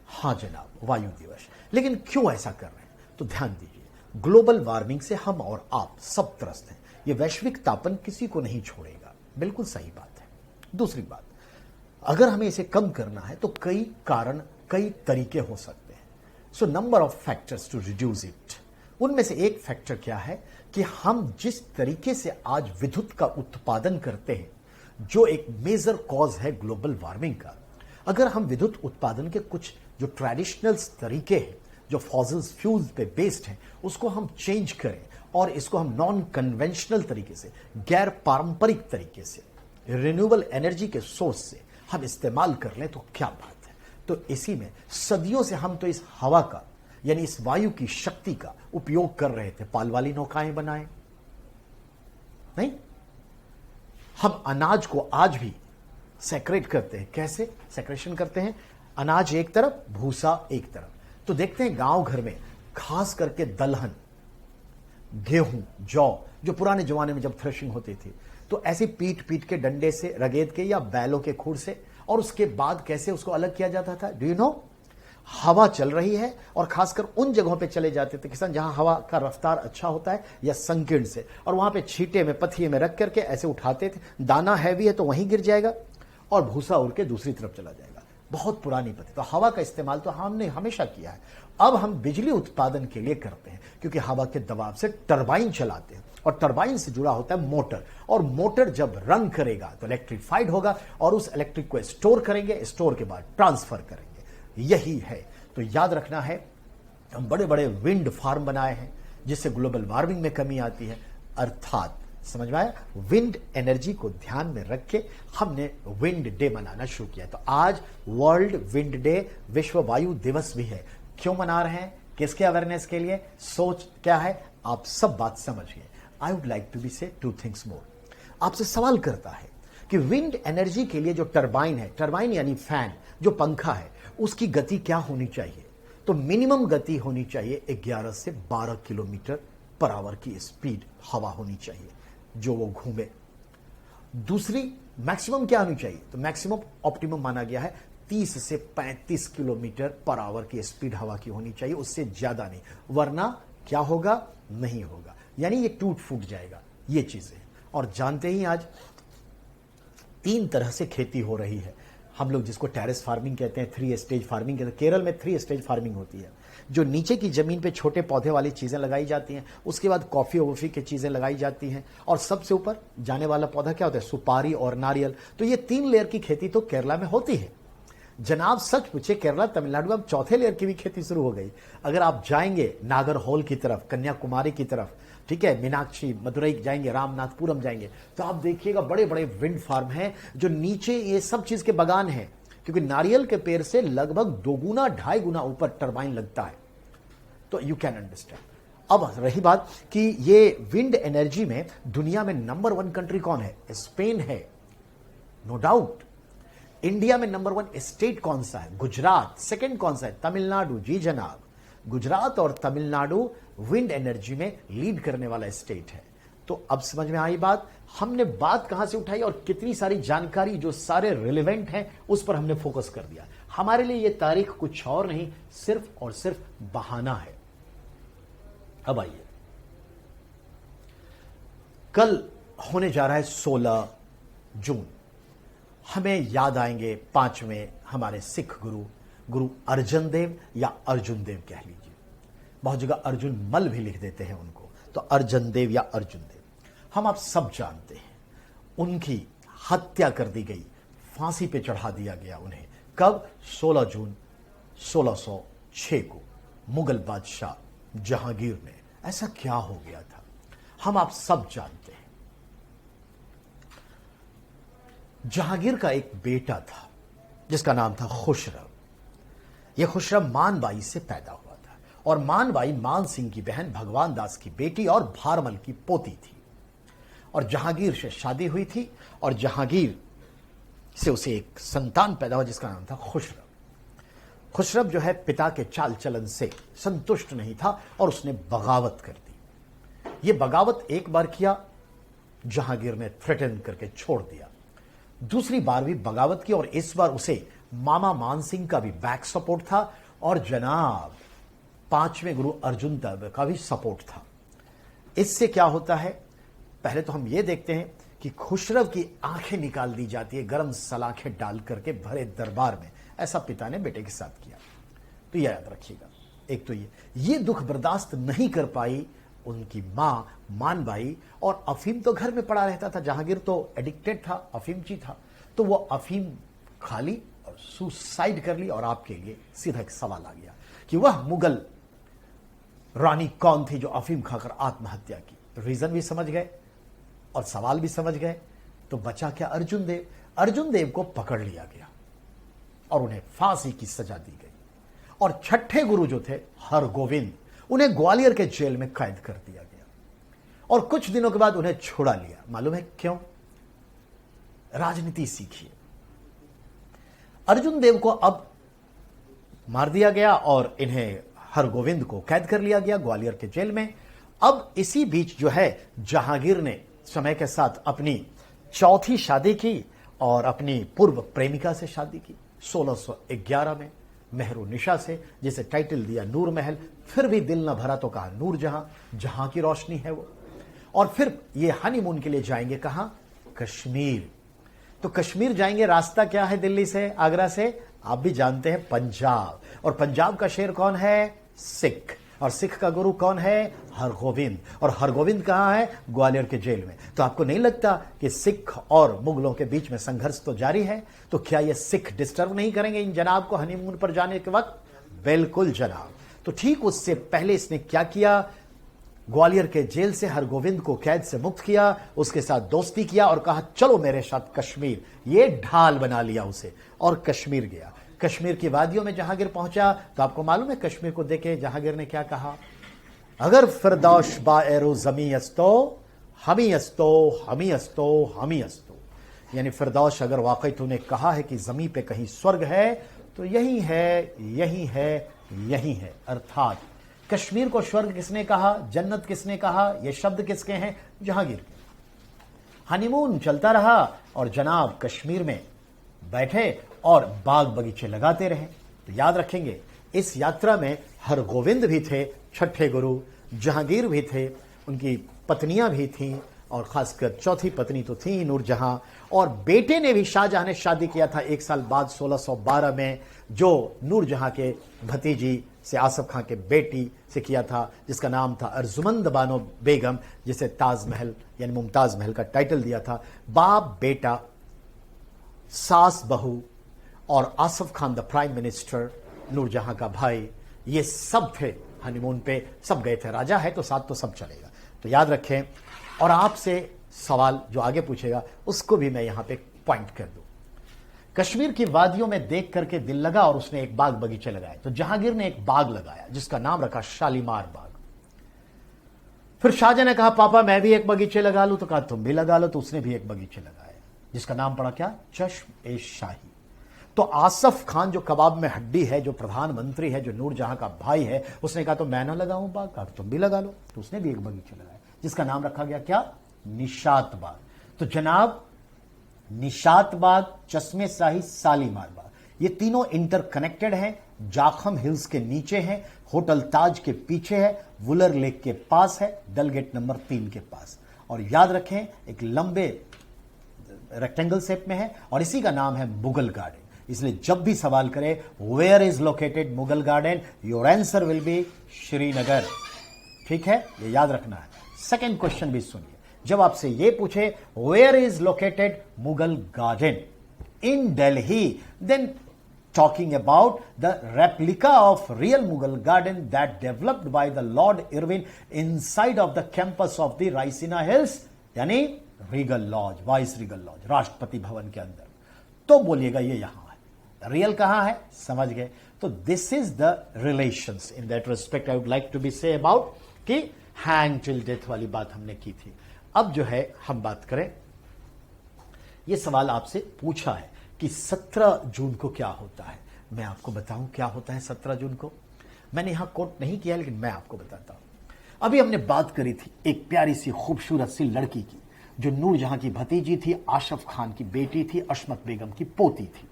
हाँ जनाब, वायु दिवस। लेकिन क्यों ऐसा कर रहे हैं? तो ध्यान दीजिए, ग्लोबल वार्मिंग से हम और आप सब त्रस्त हैं। यह वैश्विक तापन किसी को नहीं छोड़ेगा, बिल्कुल सही बात है। दूसरी बात, अगर हमें इसे कम करना है तो कई कारण, कई तरीके हो सकते हैं। So number of factors to reduce it. उनमें से एक फैक्टर क्या है कि हम जिस तरीके से आज विद्युत का उत्पादन करते हैं, जो एक मेजर कॉज है ग्लोबल वार्मिंग का, अगर हम विद्युत उत्पादन के कुछ जो ट्रेडिशनल तरीके हैं, जो फॉसिल्स फ्यूल्स पे बेस्ड हैं, उसको हम चेंज करें और इसको हम नॉन कन्वेंशनल तरीके से, गैर पारंपरिक तरीके से, रिन्यूएबल एनर्जी के सोर्स से हम इस्तेमाल कर लें तो क्या बात है। तो इसी में सदियों से हम तो इस हवा का, यानी इस वायु की शक्ति का उपयोग कर रहे थे। पाल वाली नौकाएं बनाए नहीं, हम अनाज को आज भी सेक्रेट करते हैं। कैसे सेक्रेशन करते हैं? अनाज एक तरफ, भूसा एक तरफ। तो देखते हैं गांव घर में खास करके दलहन, गेहूं, जौ, जो पुराने जमाने में जब थ्रेशिंग होती थी, तो ऐसे पीट पीट के, डंडे से, रगेद के या बैलों के खूर से, और उसके बाद कैसे उसको अलग किया जाता था? Do you know? हवा चल रही है, और खासकर उन जगहों पे चले जाते थे किसान जहां हवा का रफ्तार अच्छा होता है या संकीर्ण से, और वहां पे छींटे में, पथिये में रख करके ऐसे उठाते थे। दाना हैवी है तो वहीं गिर जाएगा और भूसा उड़ के दूसरी तरफ चला जाएगा। बहुत पुरानी पद्धति। तो हवा का इस्तेमाल तो हमने हमेशा किया है। अब हम बिजली उत्पादन के लिए करते हैं, क्योंकि हवा के दबाव से टरबाइन चलाते हैं, और टरबाइन से जुड़ा होता है मोटर, और मोटर जब रन करेगा तो इलेक्ट्रीफाइड होगा, और उस इलेक्ट्रिक को स्टोर करेंगे, स्टोर के बाद ट्रांसफर करेंगे। यही है। तो याद रखना है, हम बड़े बड़े विंड फार्म बनाए हैं जिससे ग्लोबल वार्मिंग में कमी आती है। अर्थात समझ में आया, विंड एनर्जी को ध्यान में रख के हमने विंड डे मनाना शुरू किया। तो आज वर्ल्ड विंड डे, विश्व वायु दिवस भी है। क्यों मना रहे हैं? किसके अवेयरनेस के लिए? सोच क्या है? आप सब बात समझ गए। I would like to be say 2 things more. आपसे सवाल करता है कि विंड एनर्जी के लिए जो टरबाइन है, टरबाइन यानी फैन, जो पंखा है, उसकी गति क्या होनी चाहिए? तो मिनिमम गति होनी चाहिए 11 से 12 किलोमीटर पर आवर की स्पीड हवा होनी चाहिए जो वो घूमे। दूसरी, मैक्सिमम क्या होनी चाहिए? तो मैक्सिमम ऑप्टिमम माना गया है 30 से 35 किलोमीटर पर आवर की स्पीड हवा की होनी चाहिए, उससे ज्यादा नहीं, वरना क्या होगा? नहीं होगा, यानी ये टूट फूट जाएगा। ये चीजें, और जानते ही आज 3 तरह से खेती हो रही है। हम लोग जिसको टेरेस फार्मिंग कहते हैं, 3 स्टेज फार्मिंग कहते हैं। केरल में 3 स्टेज फार्मिंग होती है, जो नीचे की जमीन पे छोटे पौधे वाली चीजें लगाई जाती हैं, उसके बाद कॉफी वॉफी की चीजें लगाई जाती हैं, और सबसे ऊपर जाने वाला पौधा क्या होता है? सुपारी और नारियल। तो ये 3 लेयर की खेती तो केरला में होती है। जनाब सच पूछे, केरला, तमिलनाडु में अब 4थे लेयर की भी खेती शुरू हो गई। अगर आप जाएंगे नागरहोल की तरफ, कन्याकुमारी की तरफ, ठीक है, मीनाक्षी, मदुरई जाएंगे, रामनाथपुरम जाएंगे, तो आप देखिएगा बड़े बड़े विंड फार्म हैं जो नीचे ये सब चीज के बगान हैं, क्योंकि नारियल के पेड़ से लगभग 2 गुना 2.5 गुना ऊपर टरबाइन लगता है। तो यू कैन अंडरस्टैंड। अब रही बात कि ये विंड एनर्जी में दुनिया में नंबर 1 कंट्री कौन है? स्पेन है, नो डाउट। इंडिया में नंबर 1 स्टेट कौन सा है? गुजरात। सेकंड कौन सा है? तमिलनाडु। जी जनाब, गुजरात और तमिलनाडु विंड एनर्जी में लीड करने वाला स्टेट है। तो अब समझ में आई बात, हमने बात कहां से उठाई और कितनी सारी जानकारी जो सारे रिलेवेंट हैं उस पर हमने फोकस कर दिया। हमारे लिए यह तारीख कुछ और नहीं, सिर्फ और सिर्फ बहाना है। अब आइए, कल होने जा रहा है 16 जून। हमें याद आएंगे 5वें हमारे सिख गुरु अर्जन देव या अर्जुन देव कह लीजिए। बहुत जगह अर्जुन मल भी लिख देते हैं उनको, तो अर्जन देव या अर्जुन देव हम आप सब जानते हैं। उनकी हत्या कर दी गई, फांसी पे चढ़ा दिया गया उन्हें। कब? 16 जून 1606 को मुगल बादशाह जहांगीर ने। ऐसा क्या हो गया था हम आप सब जानते हैं। जहांगीर का एक बेटा था जिसका नाम था खुशरव। यह खुशरव मानबाई से पैदा हुआ था और मानबाई मान सिंह की बहन भगवान दास की बेटी और भारमल की पोती थी। और जहांगीर से शादी हुई थी और जहांगीर से उसे एक संतान पैदा हुआ जिसका नाम था खुशरव। खुशरव जो है पिता के चाल चलन से संतुष्ट नहीं था और उसने बगावत कर दी। यह बगावत एक बार किया, जहांगीर ने थ्रेटन करके छोड़ दिया। दूसरी बार भी बगावत की और इस बार उसे मामा मान सिंह का भी बैक सपोर्ट था और जनाब 5वें गुरु अर्जुन देव का भी सपोर्ट था। इससे क्या होता है, पहले तो हम ये देखते हैं कि खुशरव की आंखें निकाल दी जाती है गर्म सलाखें डाल करके भरे दरबार में। ऐसा पिता ने बेटे के साथ किया। तो यह याद रखिएगा। एक तो ये दुख बर्दाश्त नहीं कर पाई उनकी मां मानबाई, और अफीम तो घर में पड़ा रहता था। जहांगीर तो एडिक्टेड था, अफीमची था, तो वो अफीम खा ली और सुसाइड कर ली। और आपके लिए सीधा एक सवाल आ गया कि वह मुगल रानी कौन थी जो अफीम खाकर आत्महत्या की? रीजन भी समझ गए और सवाल भी समझ गए, तो बचा क्या? अर्जुन देव। अर्जुन देव को पकड़ लिया गया और उन्हें फांसी की सजा दी गई। और छठे गुरु जो थे हरगोविंद, उन्हें ग्वालियर के जेल में कैद कर दिया गया और कुछ दिनों के बाद उन्हें छोड़ा लिया। मालूम है क्यों? राजनीति सीखिए। अर्जुन देव को अब मार दिया गया और इन्हें हरगोविंद को कैद कर लिया गया ग्वालियर के जेल में। अब इसी बीच जो है जहांगीर ने समय के साथ अपनी चौथी शादी की और अपनी पूर्व प्रेमिका से शादी की 1611 में मेहरू निशा से, जिसे टाइटल दिया नूर महल। फिर भी दिल न भरा तो कहा नूर जहां, जहां की रोशनी है वो। और फिर ये हनीमून के लिए जाएंगे कहां? कश्मीर। तो कश्मीर जाएंगे, रास्ता क्या है दिल्ली से, आगरा से? आप भी जानते हैं, पंजाब। और पंजाब का शेर कौन है? सिख। और सिख का गुरु कौन है? हरगोविंद। और हरगोविंद कहां है? ग्वालियर के जेल में। तो आपको नहीं लगता कि सिख और मुगलों के बीच में संघर्ष तो जारी है? तो क्या ये सिख डिस्टर्ब नहीं करेंगे इन जनाब को हनीमून पर जाने के वक्त? बिल्कुल जनाब। तो ठीक उससे पहले इसने क्या किया? ग्वालियर के जेल से हरगोविंद को कैद से मुक्त किया, उसके साथ दोस्ती किया और कहा चलो मेरे साथ कश्मीर। ये ढाल बना लिया उसे और कश्मीर गया। कश्मीर की वादियों में जहांगीर पहुंचा तो आपको मालूम है कश्मीर को देखे जहांगीर ने क्या कहा? अगर फिरदौश बाएरो जमी अस्तो हमी अस्तो हमी अस्तो हमी अस्तो। यानी फिरदौश अगर वाकई तूने कहा है कि जमी पे कहीं स्वर्ग है तो यही है, यही है, यही है। अर्थात कश्मीर को स्वर्ग किसने कहा, जन्नत किसने कहा? ये शब्द किसके हैं? जहांगीर के। हनीमून चलता रहा और जनाब कश्मीर में बैठे और बाग बगीचे लगाते रहे। तो याद रखेंगे इस यात्रा में हरगोविंद भी थे, छठे गुरु, जहांगीर भी थे, उनकी पत्नियां भी थीं और खासकर चौथी पत्नी तो थी नूरजहां। और बेटे ने भी शाहजहां ने शादी किया था 1 साल बाद 1612 में, जो नूरजहां के भतीजी से आसफ खां के बेटी से किया था, जिसका नाम था अर्जुमंद बानो बेगम, जिसे ताजमहल यानी मुमताज महल का टाइटल दिया था। बाप बेटा, सास बहू और Asaf Khan the prime minister, Noorjahan का भाई, ये सब थे हनीमून पे, सब गए थे। राजा है तो साथ तो सब चलेगा। तो याद रखें। और आपसे सवाल जो आगे पूछेगा उसको भी मैं यहां पे पॉइंट कर दूं। कश्मीर की वादियों में देख करके दिल लगा और उसने एक बाग बगीचे लगाए। तो जहांगीर ने एक बाग लगाया जिसका नाम रखा शालीमार बाग। फिर शाहजहां ने कहा पापा मैं भी एक बगीचे लगा लूं, तो कहा तुम भी लगा लो। तो उसने भी एक बगीचे लगाए, जिसका नाम पड़ा क्या? चश्म ए शाही। तो आसफ खान जो कबाब में हड्डी है, जो प्रधानमंत्री है, जो नूरजहां का भाई है, उसने कहा तो मैं ना लगाऊं बाग, कहा तुम भी लगा लो। तो उसने भी एक बगीचे लगाया, जिसका नाम रखा गया क्या? निशात बाग। तो जनाब निशात बाग, चश्मे शाही, शालीमार बाग, ये तीनों इंटरकनेक्टेड हैं, जाखम हिल्स के नीचे हैं, होटल ताज के पीछे है, वुलर लेक के पास है, डलगेट नंबर 3 के पास। और याद रखें एक लंबे रेक्टेंगल शेप में है और इसी का नाम है मुगल गार्डन। इसलिए जब भी सवाल करें where is located Mughal garden, your answer will be Srinagar. ठीक है, ये याद रखना है। सेकंड क्वेश्चन भी सुनिए, जब आपसे ये पूछे where is located Mughal garden in Delhi, then talking about the replica of real Mughal garden that developed by the Lord Irwin inside of the campus of the Raisina Hills, यानी regal lodge, vice regal lodge, Rashtrapati Bhavan के अंदर। तो बोलिएगा ये यहां है, real कहां है, समझ गए? तो this is the relations. In that respect I would like to be say about कि हैंग टिल डेथ वाली बात हमने की थी। अब जो है हम बात करें, ये सवाल आपसे पूछा है कि 17 जून को क्या होता है। मैं आपको बताऊं क्या होता है 17 जून को। मैंने यहां कोट नहीं किया, लेकिन मैं आपको बताता हूं। अभी हमने बात करी थी एक प्यारी सी खूबसूरत सी लड़की की, जो नूरजहां की भतीजी थी, आशफ खान की बेटी थी, अशमत बेगम की पोती थी।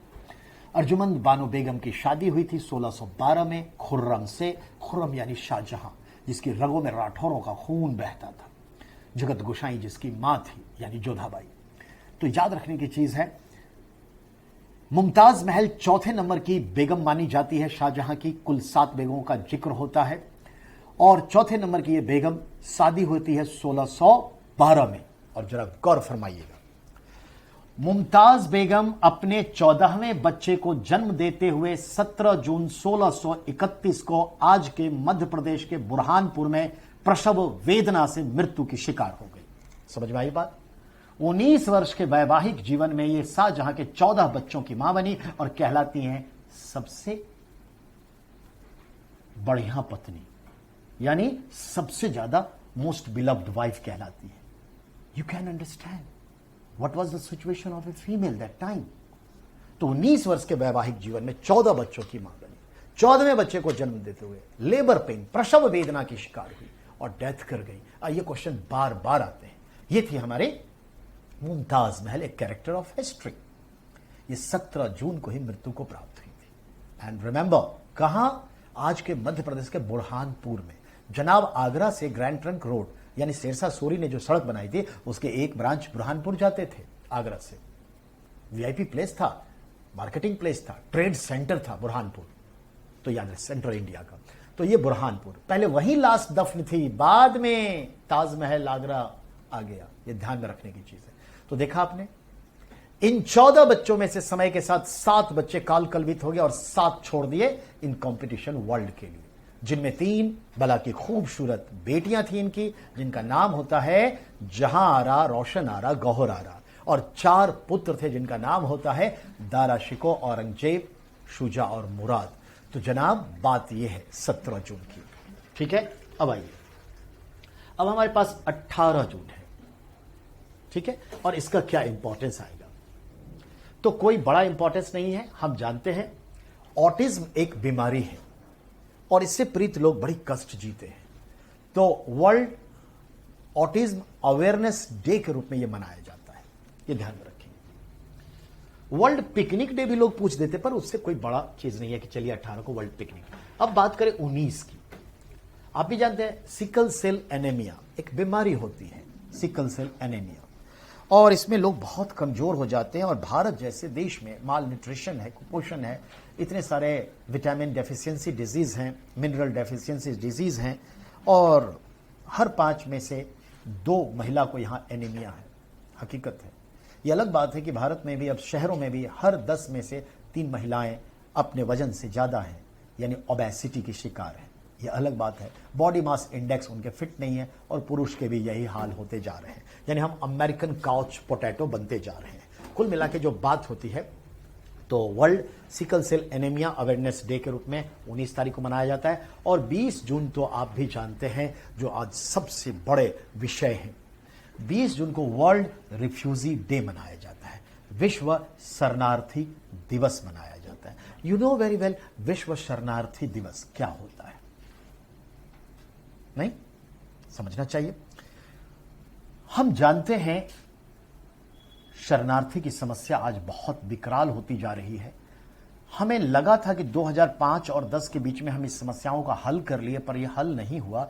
अर्जुमंद बानो बेगम की शादी हुई थी 1612 में खुर्रम से। खुर्रम यानी शाहजहां, जिसकी रगों में राठौरों का खून बहता था। जगत गोसाई जिसकी मां थी, यानी जोधाबाई। तो याद रखने की चीज है, मुमताज महल चौथे नंबर की बेगम मानी जाती है शाहजहां की। कुल 7 बेगमों का जिक्र होता है और चौथे नंबर की यह बेगम शादी होती है 1612 में। और जरा गौर फरमाइएगा, मुमताज बेगम अपने 14वें बच्चे को जन्म देते हुए 17 जून 1631 को आज के मध्य प्रदेश के बुरहानपुर में प्रसव वेदना से मृत्यु की शिकार हो गई। समझ में आई बात? 19 वर्ष के वैवाहिक जीवन में ये शाहजहां के 14 बच्चों की मां बनी और कहलाती हैं सबसे बढ़िया पत्नी, यानी सबसे ज्यादा मोस्ट बिलव्ड वाइफ कहलाती है। You can understand what was the situation of a female that time. तो 19 वर्ष के वैवाहिक जीवन में 14 बच्चों की मां बनी। 14वें बच्चे को जन्म देते हुए लेबर पेन, प्रसव वेदना की शिकार हुई और डेथ कर गई। ये क्वेश्चन बार बार आते हैं। ये थी हमारे मुमताज महल, एक कैरेक्टर ऑफ हिस्ट्री। ये 17 जून को ही मृत्यु को प्राप्त हुई थी। एंड रिमेंबर, कहां? आज के मध्य प्रदेश के बुरहानपुर में। जनाब आगरा से ग्रैंड ट्रंक रोड यानी शेरशाह सूरी ने जो सड़क बनाई थी, उसके एक ब्रांच बुरहानपुर जाते थे। आगरा से वीआईपी प्लेस था, मार्केटिंग प्लेस था, ट्रेड सेंटर था बुरहानपुर। तो याद है, सेंट्रल इंडिया का। तो ये बुरहानपुर पहले वहीं लास्ट दफन थी, बाद में ताजमहल आगरा आ गया। ये ध्यान में रखने की चीज है। तो देखा आपने, इन 14 बच्चों में से समय के साथ 7 बच्चे काल कलवित हो गए और 7 छोड़ दिए इन कंपटीशन वर्ल्ड के लिए, जिनमें 3 बला की खूबसूरत बेटियां थी इनकी, जिनका नाम होता है जहां आरा, रोशन आरा, गौहर आरा। और 4 पुत्र थे जिनका नाम होता है दारा शिको, औरंगजेब, शुजा और मुराद। तो जनाब बात यह है 17 जून की। ठीक है, अब आइए, अब हमारे पास 18 जून है। ठीक है, और इसका क्या इंपॉर्टेंस आएगा? तो कोई बड़ा इंपॉर्टेंस नहीं है। हम जानते हैं ऑटिज्म एक बीमारी है और इससे पीड़ित लोग बड़ी कष्ट जीते हैं। तो वर्ल्ड ऑटिज्म अवेयरनेस डे के रूप में यह मनाया जाता है, ये ध्यान में रखेंगे। वर्ल्ड पिकनिक डे भी लोग पूछ देते, पर उससे कोई बड़ा चीज नहीं है कि चलिए 18 को वर्ल्ड पिकनिक। अब बात करें 19 की। आप भी जानते हैं सिकल सेल एनीमिया एक बीमारी होती है, सिकल सेल एनीमिया, और इसमें लोग बहुत कमजोर हो जाते हैं। और भारत जैसे देश में माल न्यूट्रिशन है, कुपोषण है, इतने सारे विटामिन डेफिशिएंसी डिजीज हैं, मिनरल डेफिशिएंसी डिजीज हैं, और हर 5 में से 2 महिला को यहां एनीमिया है। हकीकत है। यह अलग बात है कि भारत में भी अब शहरों में भी हर 10 में से 3 महिलाएं अपने वजन से ज्यादा हैं, यानी ओबेसिटी की शिकार है। यह अलग बात है। बॉडी मास इंडेक्स उनके फिट नहीं है और पुरुष के भी यही हाल होते जा रहे हैं, यानी हम अमेरिकन काउच पोटैटो बनते जा रहे हैं। कुल मिला के जो बात होती है तो world sickle cell anaemia awareness day के रूप में 19 तारीख को मनाया जाता है। और 20 जून तो आप भी जानते हैं जो आज सबसे बड़े विषय हैं। 20 जून को वर्ल्ड रिफ्यूजी डे मनाया जाता है, विश्व शरणार्थी दिवस मनाया जाता है। यू नो वेरी वेल विश्व शरणार्थी दिवस क्या होता है, नहीं समझना चाहिए। हम जानते हैं शरणार्थी की समस्या आज बहुत विकराल होती जा रही है। हमें लगा था कि 2005 और 10 के बीच में हम इस समस्याओं का हल कर लिए, पर यह हल नहीं हुआ।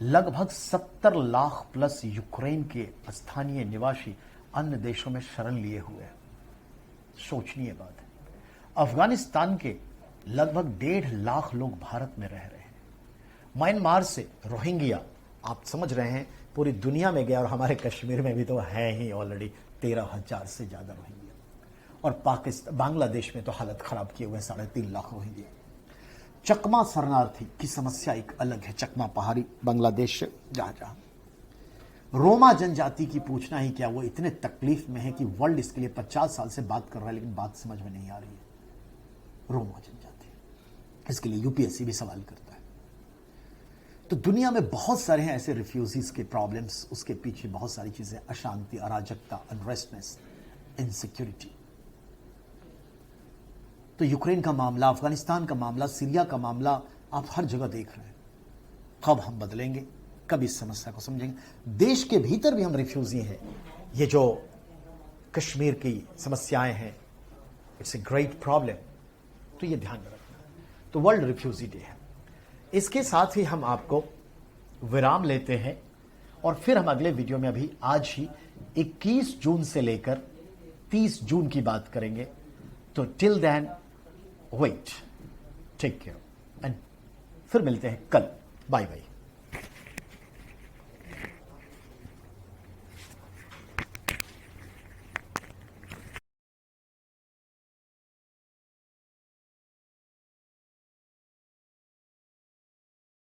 लगभग 70 लाख प्लस यूक्रेन के स्थानीय निवासी अन्य देशों में शरण लिए हुए हैं। सोचनीय बात है। अफगानिस्तान के लगभग 1.5 लाख लोग भारत में रह रहे हैं। म्यांमार से रोहिंग्या, आप समझ रहे हैं, पूरी दुनिया में गया और हमारे कश्मीर में भी तो है ही ऑलरेडी 13,000 से ज्यादा रोहिंग्या। और पाकिस्तान, बांग्लादेश में तो हालत खराब किए हुए 3.5 लाख रोहिंग्या। चकमा शरणार्थी की समस्या एक अलग है। चकमा पहाड़ी बांग्लादेश से जहां रोमा जनजाति की पूछना ही क्या, वो इतने तकलीफ में है कि वर्ल्ड इसके लिए 50 साल से बात कर रहा है, लेकिन बात समझ में नहीं आ रही है। रोमा जनजाति, इसके लिए यूपीएससी भी सवाल करता है। तो दुनिया में बहुत सारे हैं ऐसे रिफ्यूजीज के प्रॉब्लम्स, उसके पीछे बहुत सारी चीजें, अशांति, अराजकता, अनरेस्टनेस, इनसिक्योरिटी। तो यूक्रेन का मामला, अफगानिस्तान का मामला, सीरिया का मामला आप हर जगह देख रहे हैं। कब हम बदलेंगे, कब इस समस्या को समझेंगे। देश के भीतर भी हम रिफ्यूजी हैं। ये जो कश्मीर की समस्याएं हैं, इट्स ए ग्रेट प्रॉब्लम, तो ये ध्यान में रखना। तो वर्ल्ड रिफ्यूजी डे है। इसके साथ ही हम आपको विराम लेते हैं और फिर हम अगले वीडियो में अभी आज ही 21 जून से लेकर 30 जून की बात करेंगे। तो till then wait, take care and फिर मिलते हैं कल। Bye bye.